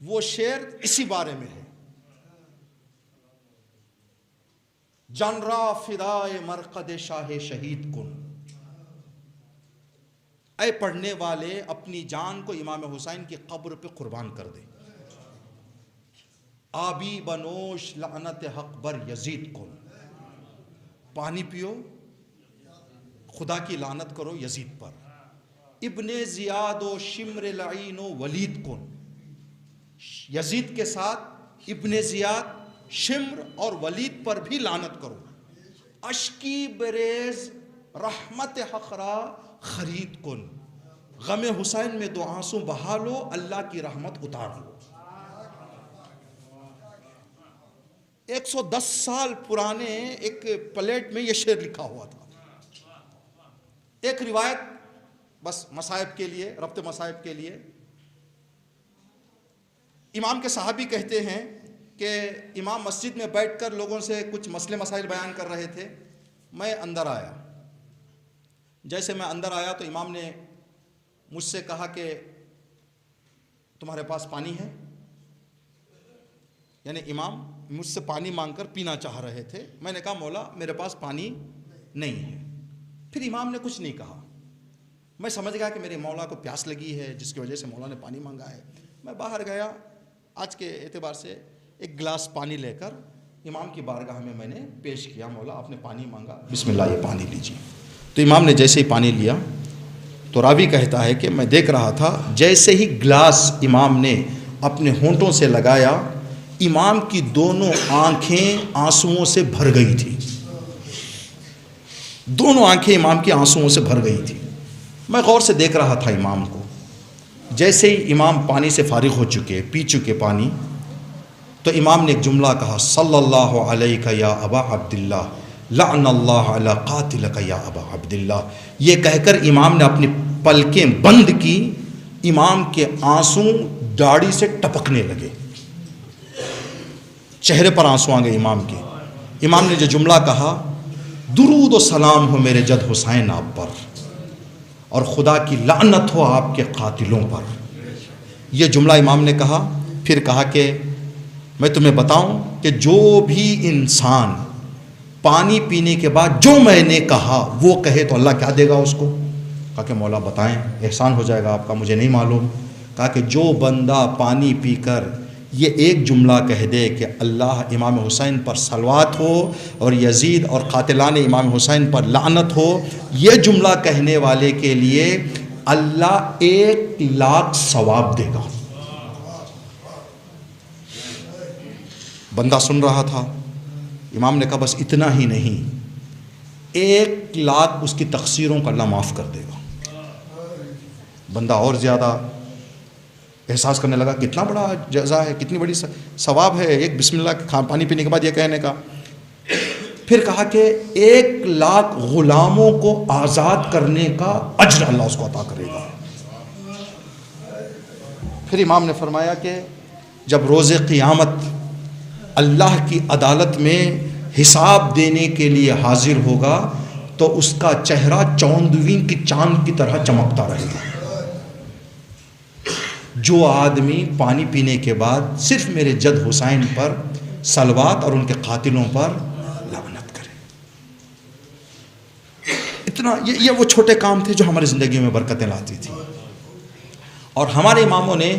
وہ شعر اسی بارے میں ہے، جان را فدائے مرقد شاہ شہید کن، اے پڑھنے والے اپنی جان کو امام حسین کی قبر پہ قربان کر دے۔ آبی بنوش لعنت حق بر یزید کن، پانی پیو خدا کی لعنت کرو یزید پر۔ ابن زیاد و شمر لعین و ولید کن، یزید کے ساتھ ابن زیاد، شمر اور ولید پر بھی لعنت کرو۔ اشکی بریز رحمت حق را خرید کن، غم حسین میں دو آنسو بہا لو، اللہ کی رحمت اتار لو۔ 110 سال پرانے ایک پلیٹ میں یہ شعر لکھا ہوا تھا۔ ایک روایت بس مصائب کے لیے، ربط مصائب کے لیے، امام کے صحابی کہتے ہیں کہ امام مسجد میں بیٹھ کر لوگوں سے کچھ مسئلے مسائل بیان کر رہے تھے، میں اندر آیا۔ جیسے میں اندر آیا تو امام نے مجھ سے کہا کہ تمہارے پاس پانی ہے؟ یعنی امام مجھ سے پانی مانگ کر پینا چاہ رہے تھے۔ میں نے کہا مولا میرے پاس پانی نہیں ہے۔ پھر امام نے کچھ نہیں کہا۔ میں سمجھ گیا کہ میرے مولا کو پیاس لگی ہے جس کی وجہ سے مولا نے پانی مانگا ہے۔ میں باہر گیا، آج کے اعتبار سے ایک گلاس پانی لے کر امام کی بارگاہ میں نے پیش کیا، مولا آپ نے پانی مانگا، بسم اللہ یہ پانی لیجیے۔ تو امام نے جیسے ہی پانی لیا تو راوی کہتا ہے کہ میں دیکھ رہا تھا جیسے ہی گلاس امام نے اپنے ہونٹوں سے لگایا، امام کی دونوں آنکھیں آنسوؤں سے بھر گئی تھی۔ دونوں آنکھیں امام کی آنسوؤں سے بھر گئی تھی۔ میں غور سے دیکھ رہا تھا امام کو۔ جیسے ہی امام پانی سے فارغ ہو چکے، پی چکے پانی، تو امام نے ایک جملہ کہا، صلی اللہ علیہ یا ابا عبداللہ لعن اللہ علی قاتلک یا ابا عبداللہ۔ یہ کہہ کر امام نے اپنی پلکیں بند کی، امام کے آنسو داڑھی سے ٹپکنے لگے، چہرے پر آنسو آ گئے امام کے۔ امام نے جو جملہ کہا، درود و سلام ہو میرے جد حسین آپ پر، اور خدا کی لعنت ہو آپ کے قاتلوں پر۔ یہ جملہ امام نے کہا۔ پھر کہا کہ میں تمہیں بتاؤں کہ جو بھی انسان پانی پینے کے بعد جو میں نے کہا وہ کہے تو اللہ کیا دے گا اس کو؟ کہا کہ مولا بتائیں، احسان ہو جائے گا آپ کا، مجھے نہیں معلوم۔ کہا کہ جو بندہ پانی پی کر یہ ایک جملہ کہہ دے کہ اللہ امام حسین پر صلوات ہو اور یزید اور قاتلان امام حسین پر لعنت ہو، یہ جملہ کہنے والے کے لیے اللہ 1,00,000 ثواب دے گا۔ بندہ سن رہا تھا۔ امام نے کہا بس اتنا ہی نہیں، 1,00,000 اس کی تقصیروں کا اللہ معاف کر دے گا۔ بندہ اور زیادہ احساس کرنے لگا کتنا بڑا جزا ہے، کتنی بڑی ثواب ہے ایک بسم اللہ کے پانی پینے کے بعد یہ کہنے کا۔ پھر کہا کہ 1,00,000 غلاموں کو آزاد کرنے کا اجر اللہ اس کو عطا کرے گا۔ پھر امام نے فرمایا کہ جب روز قیامت اللہ کی عدالت میں حساب دینے کے لیے حاضر ہوگا تو اس کا چہرہ چوندویں کی چاند کی طرح چمکتا رہے گا۔ جو آدمی پانی پینے کے بعد صرف میرے جد حسین پر صلوات اور ان کے قاتلوں پر لعنت کرے۔ اتنا یہ وہ چھوٹے کام تھے جو ہماری زندگی میں برکتیں لاتی تھی۔ اور ہمارے اماموں نے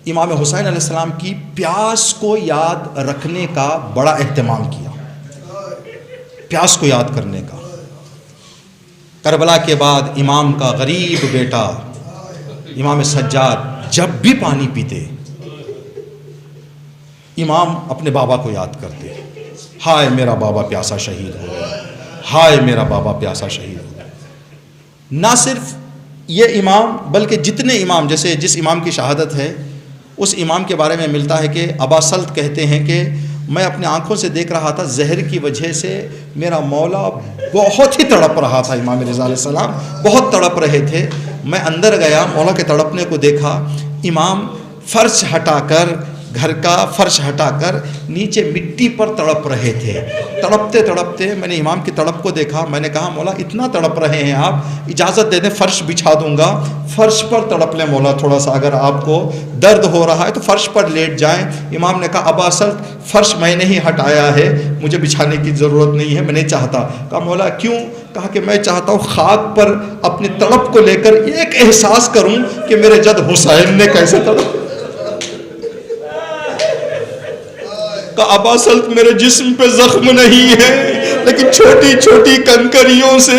امام حسین علیہ السلام کی پیاس کو یاد رکھنے کا بڑا اہتمام کیا، پیاس کو یاد کرنے کا۔ کربلا کے بعد امام کا غریب بیٹا امام سجاد جب بھی پانی پیتے امام اپنے بابا کو یاد کرتے، ہائے میرا بابا پیاسا شہید ہو گیا، ہائے میرا بابا پیاسا شہید ہو گیا۔ نہ صرف یہ امام بلکہ جتنے امام، جیسے جس امام کی شہادت ہے اس امام کے بارے میں ملتا ہے کہ ابا سلط کہتے ہیں کہ میں اپنے آنکھوں سے دیکھ رہا تھا، زہر کی وجہ سے میرا مولا بہت ہی تڑپ رہا تھا، امام رضا علیہ السلام بہت تڑپ رہے تھے۔ میں اندر گیا، مولا کے تڑپنے کو دیکھا، امام فرش ہٹا کر گھر کا فرش ہٹا کر نیچے مٹی پر تڑپ رہے تھے. تڑپتے تڑپتے میں نے امام کی تڑپ کو دیکھا. میں نے کہا مولا اتنا تڑپ رہے ہیں آپ, اجازت دے دیں فرش بچھا دوں گا, فرش پر تڑپ لیں مولا تھوڑا سا, اگر آپ کو درد ہو رہا ہے تو فرش پر لیٹ جائیں. امام نے کہا ابا اصل فرش میں نے ہی ہٹایا ہے, مجھے بچھانے کی ضرورت نہیں ہے, میں نہیں چاہتا. کہا مولا کیوں؟ کہا کہ میں چاہتا ہوں خاک پر اپنی تڑپ کو لے کر ایک احساس کروں کہ میرے جد حسین نے کیسے تڑپ. کہا ابا اصل میرے جسم پہ زخم نہیں ہے, لیکن چھوٹی چھوٹی کنکریوں سے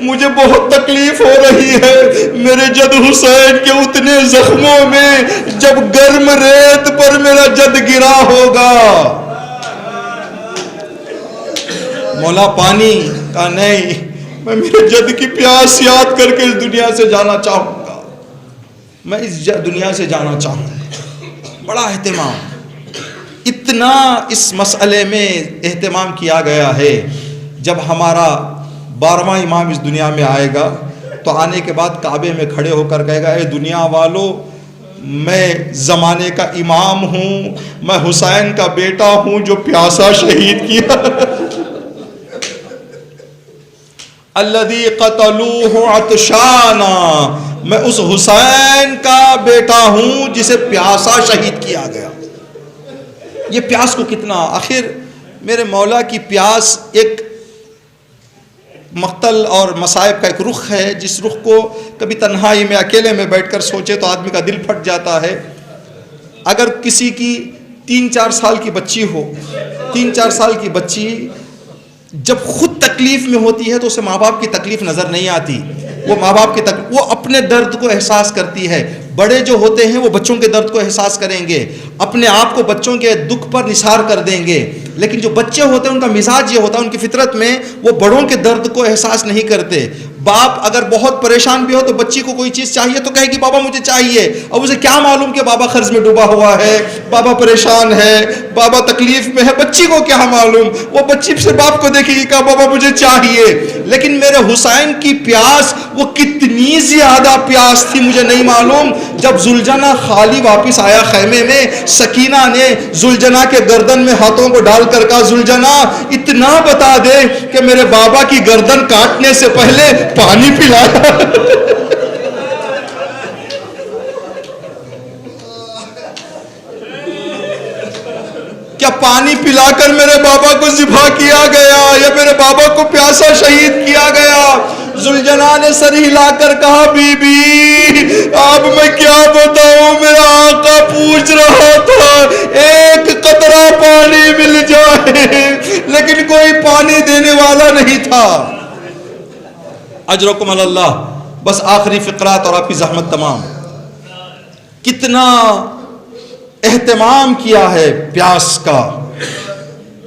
مجھے بہت تکلیف ہو رہی ہے. میرے جد حسین کے اتنے زخموں میں جب گرم ریت پر میرا جد گرا ہوگا. مولا پانی؟ کہا نہیں, میں میرے جد کی پیاس یاد کر کے اس دنیا سے جانا چاہوں گا, میں اس دنیا سے جانا چاہوں گا. بڑا اہتمام, اتنا اس مسئلے میں اہتمام کیا گیا ہے. جب ہمارا 12واں امام اس دنیا میں آئے گا تو آنے کے بعد کعبے میں کھڑے ہو کر کہے گا اے دنیا والو, میں زمانے کا امام ہوں, میں حسین کا بیٹا ہوں جو پیاسا شہید کیا. الذی قتلوہ عطشانا, میں اس حسین کا بیٹا ہوں جسے پیاسا شہید کیا گیا. یہ پیاس کو کتنا, آخر میرے مولا کی پیاس ایک مقتل اور مصائب کا ایک رخ ہے, جس رخ کو کبھی تنہائی میں اکیلے میں بیٹھ کر سوچے تو آدمی کا دل پھٹ جاتا ہے. اگر کسی کی 3-4 سال کی بچی ہو, 3-4 سال کی بچی جب خود تکلیف میں ہوتی ہے تو اسے ماں باپ کی تکلیف نظر نہیں آتی, وہ ماں باپ کی تکلیف, وہ اپنے درد کو احساس کرتی ہے. بڑے جو ہوتے ہیں وہ بچوں کے درد کو احساس کریں گے, اپنے آپ کو بچوں کے دکھ پر نثار کر دیں گے. لیکن جو بچے ہوتے ہیں ان کا مزاج یہ ہوتا ہے, ان کی فطرت میں وہ بڑوں کے درد کو احساس نہیں کرتے. باپ اگر بہت پریشان بھی ہو تو بچی کو کوئی چیز چاہیے تو کہے گی بابا مجھے چاہیے, اب اسے کیا معلوم کہ بابا قرض میں ڈوبا ہوا ہے, بابا پریشان ہے, بابا تکلیف میں ہے. بچی کو کیا معلوم, وہ بچی سے باپ کو دیکھے گی کہ بابا مجھے چاہیے. لیکن میرے حسین کی پیاس وہ کتنی زیادہ پیاس تھی مجھے نہیں معلوم. جب زلجنا خالی واپس آیا خیمے میں, سکینہ نے زلجنا کے گردن میں ہاتھوں کو ڈال کر کہا زلجنا اتنا بتا دے کہ میرے بابا کی گردن کاٹنے سے پہلے پانی پلایا. کیا پانی پلا کر میرے بابا کو ذبح کیا گیا یا میرے بابا کو پیاسا شہید کیا گیا؟ زلجنا نے سر ہلا کر کہا بی بی اب میں کیا بتاؤں, میرا آقا پوچھ رہا تھا ایک قطرہ پانی مل جائے, لیکن کوئی پانی دینے والا نہیں تھا. اجرکم اللہ. بس آخری فقرات اور آپ کی زحمت تمام. کتنا اہتمام کیا ہے پیاس کا,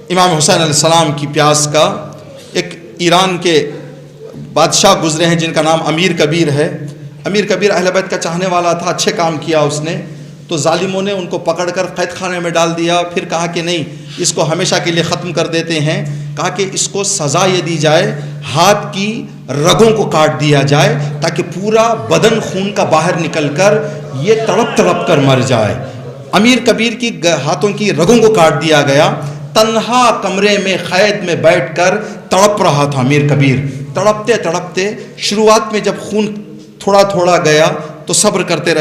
امام حسین علیہ السلام کی پیاس کا. ایک ایران کے بادشاہ گزرے ہیں جن کا نام امیر کبیر ہے. امیر کبیر اہل بیت کا چاہنے والا تھا, اچھے کام کیا اس نے, تو ظالموں نے ان کو پکڑ کر قید خانے میں ڈال دیا. پھر کہا کہ نہیں اس کو ہمیشہ کے لیے ختم کر دیتے ہیں. کہا کہ اس کو سزا یہ دی جائے ہاتھ کی رگوں کو کاٹ دیا جائے تاکہ پورا بدن خون کا باہر نکل کر یہ تڑپ تڑپ کر مر جائے. امیر کبیر کی ہاتھوں کی رگوں کو کاٹ دیا گیا. تنہا کمرے میں قید میں بیٹھ کر تڑپ رہا تھا امیر کبیر. تڑپتے تڑپتے شروعات میں جب خون تھوڑا تھوڑا گیا تو صبر کرتے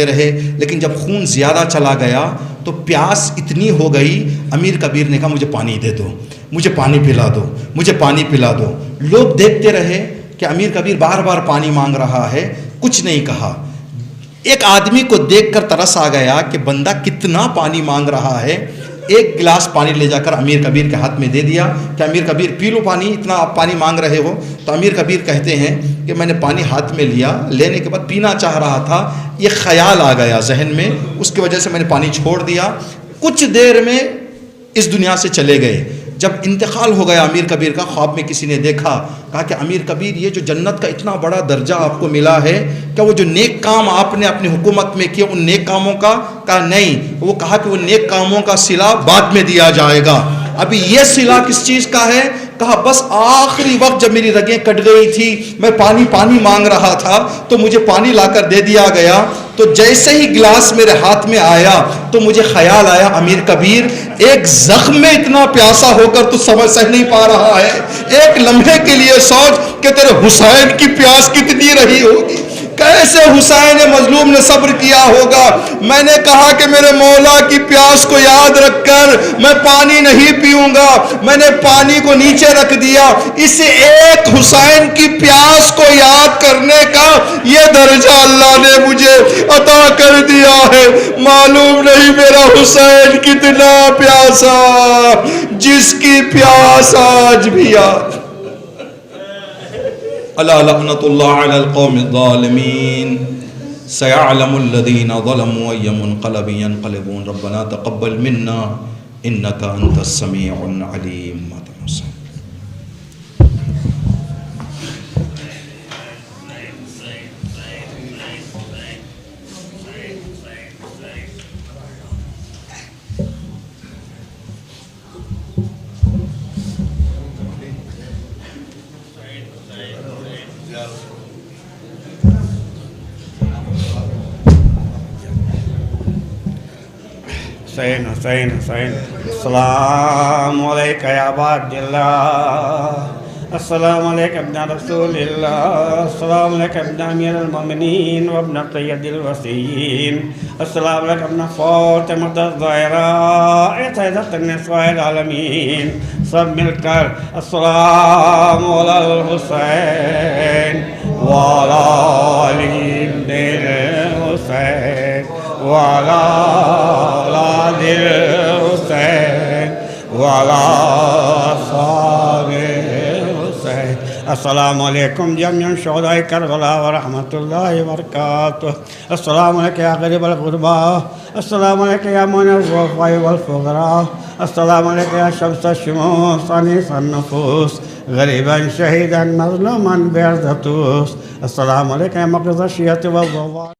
رہے, لیکن جب خون زیادہ چلا گیا تو پیاس اتنی ہو گئی. امیر کبیر نے کہا مجھے پانی دے دو, مجھے پانی پلا دو, مجھے پانی پلا دو. لوگ دیکھتے رہے کہ امیر کبیر بار بار پانی مانگ رہا ہے, کچھ نہیں کہا. ایک آدمی کو دیکھ کر ترس آ گیا کہ بندہ کتنا پانی مانگ رہا ہے. ایک گلاس پانی لے جا کر امیر کبیر کے ہاتھ میں دے دیا کہ امیر کبیر پی لو پانی, اتنا آپ پانی مانگ رہے ہو. تو امیر کبیر کہتے ہیں کہ میں نے پانی ہاتھ میں لیا, لینے کے بعد پینا چاہ رہا تھا, یہ خیال آ گیا ذہن میں, اس کی وجہ سے میں نے پانی چھوڑ دیا. کچھ دیر میں اس دنیا سے چلے گئے. جب انتقال ہو گیا امیر کبیر کا, خواب میں کسی نے دیکھا, کہا کہ امیر کبیر یہ جو جنت کا اتنا بڑا درجہ آپ کو ملا ہے, کیا وہ جو نیک کام آپ نے اپنی حکومت میں کیے ان نیک کاموں کا؟ کہا نہیں. وہ کہا کہ وہ نیک کاموں کا صلہ بعد میں دیا جائے گا, ابھی یہ صلہ کس چیز کا ہے؟ کہا بس آخری وقت جب میری رگیں کٹ گئی تھی, میں پانی مانگ رہا تھا تو مجھے پانی لا کر دے دیا گیا. تو جیسے ہی گلاس میرے ہاتھ میں آیا تو مجھے خیال آیا امیر کبیر ایک زخم میں اتنا پیاسا ہو کر تو سہ نہیں پا رہا ہے، ایک لمحے کے لیے سوچ کہ تیرے حسین کی پیاس کتنی رہی ہوگی، کیسے حسین مظلوم نے صبر کیا ہوگا۔ میں نے کہا کہ میرے مولا کی پیاس کو یاد رکھ کر میں پانی نہیں پیوں گا، میں نے پانی کو نیچے رکھ دیا، اس ایک حسین کی پیاس کو یاد کرنے کا یہ درجہ اللہ نے مجھے عطا کر دیا ہے۔ معلوم نہیں میرا حسین کتنا پیاسا، جس کی پیاس آج بھی یاد۔ الا لعنت اللہ علی القوم الظالمین سیعلم الذین ظلموا ای منقلب ینقلبون ربنا تقبل منا انک انت السمیع العلیم۔ حسین حسین حسین السلام علیکہ یا عباد اللہ، السلام علیکہ ابن رسول اللہ، السلام علیکہ ابن امیر المومنین وابن قید الوسیین، السلام علیکہ ابن فاطمہ الزہراء سیدۃ النساء العالمین۔ سب مل کر السلام علی الحسین وعلی علی بن الحسین وعلی اولاد الحسین وعلی اصحاب الحسین۔ السلام علیکم جميع شہداء کربلا ورحمۃ اللہ وبرکاتہ۔ السلام علیکم یا غریب الغرباء، السلام علیکم یا معین الضعفاء والفقراء، السلام علیکم یا شمس الشموس انیس النفوس غریبا شہیدا مظلوما بعزتوس، السلام علیکم یا مقرض الشیعة والضوابط۔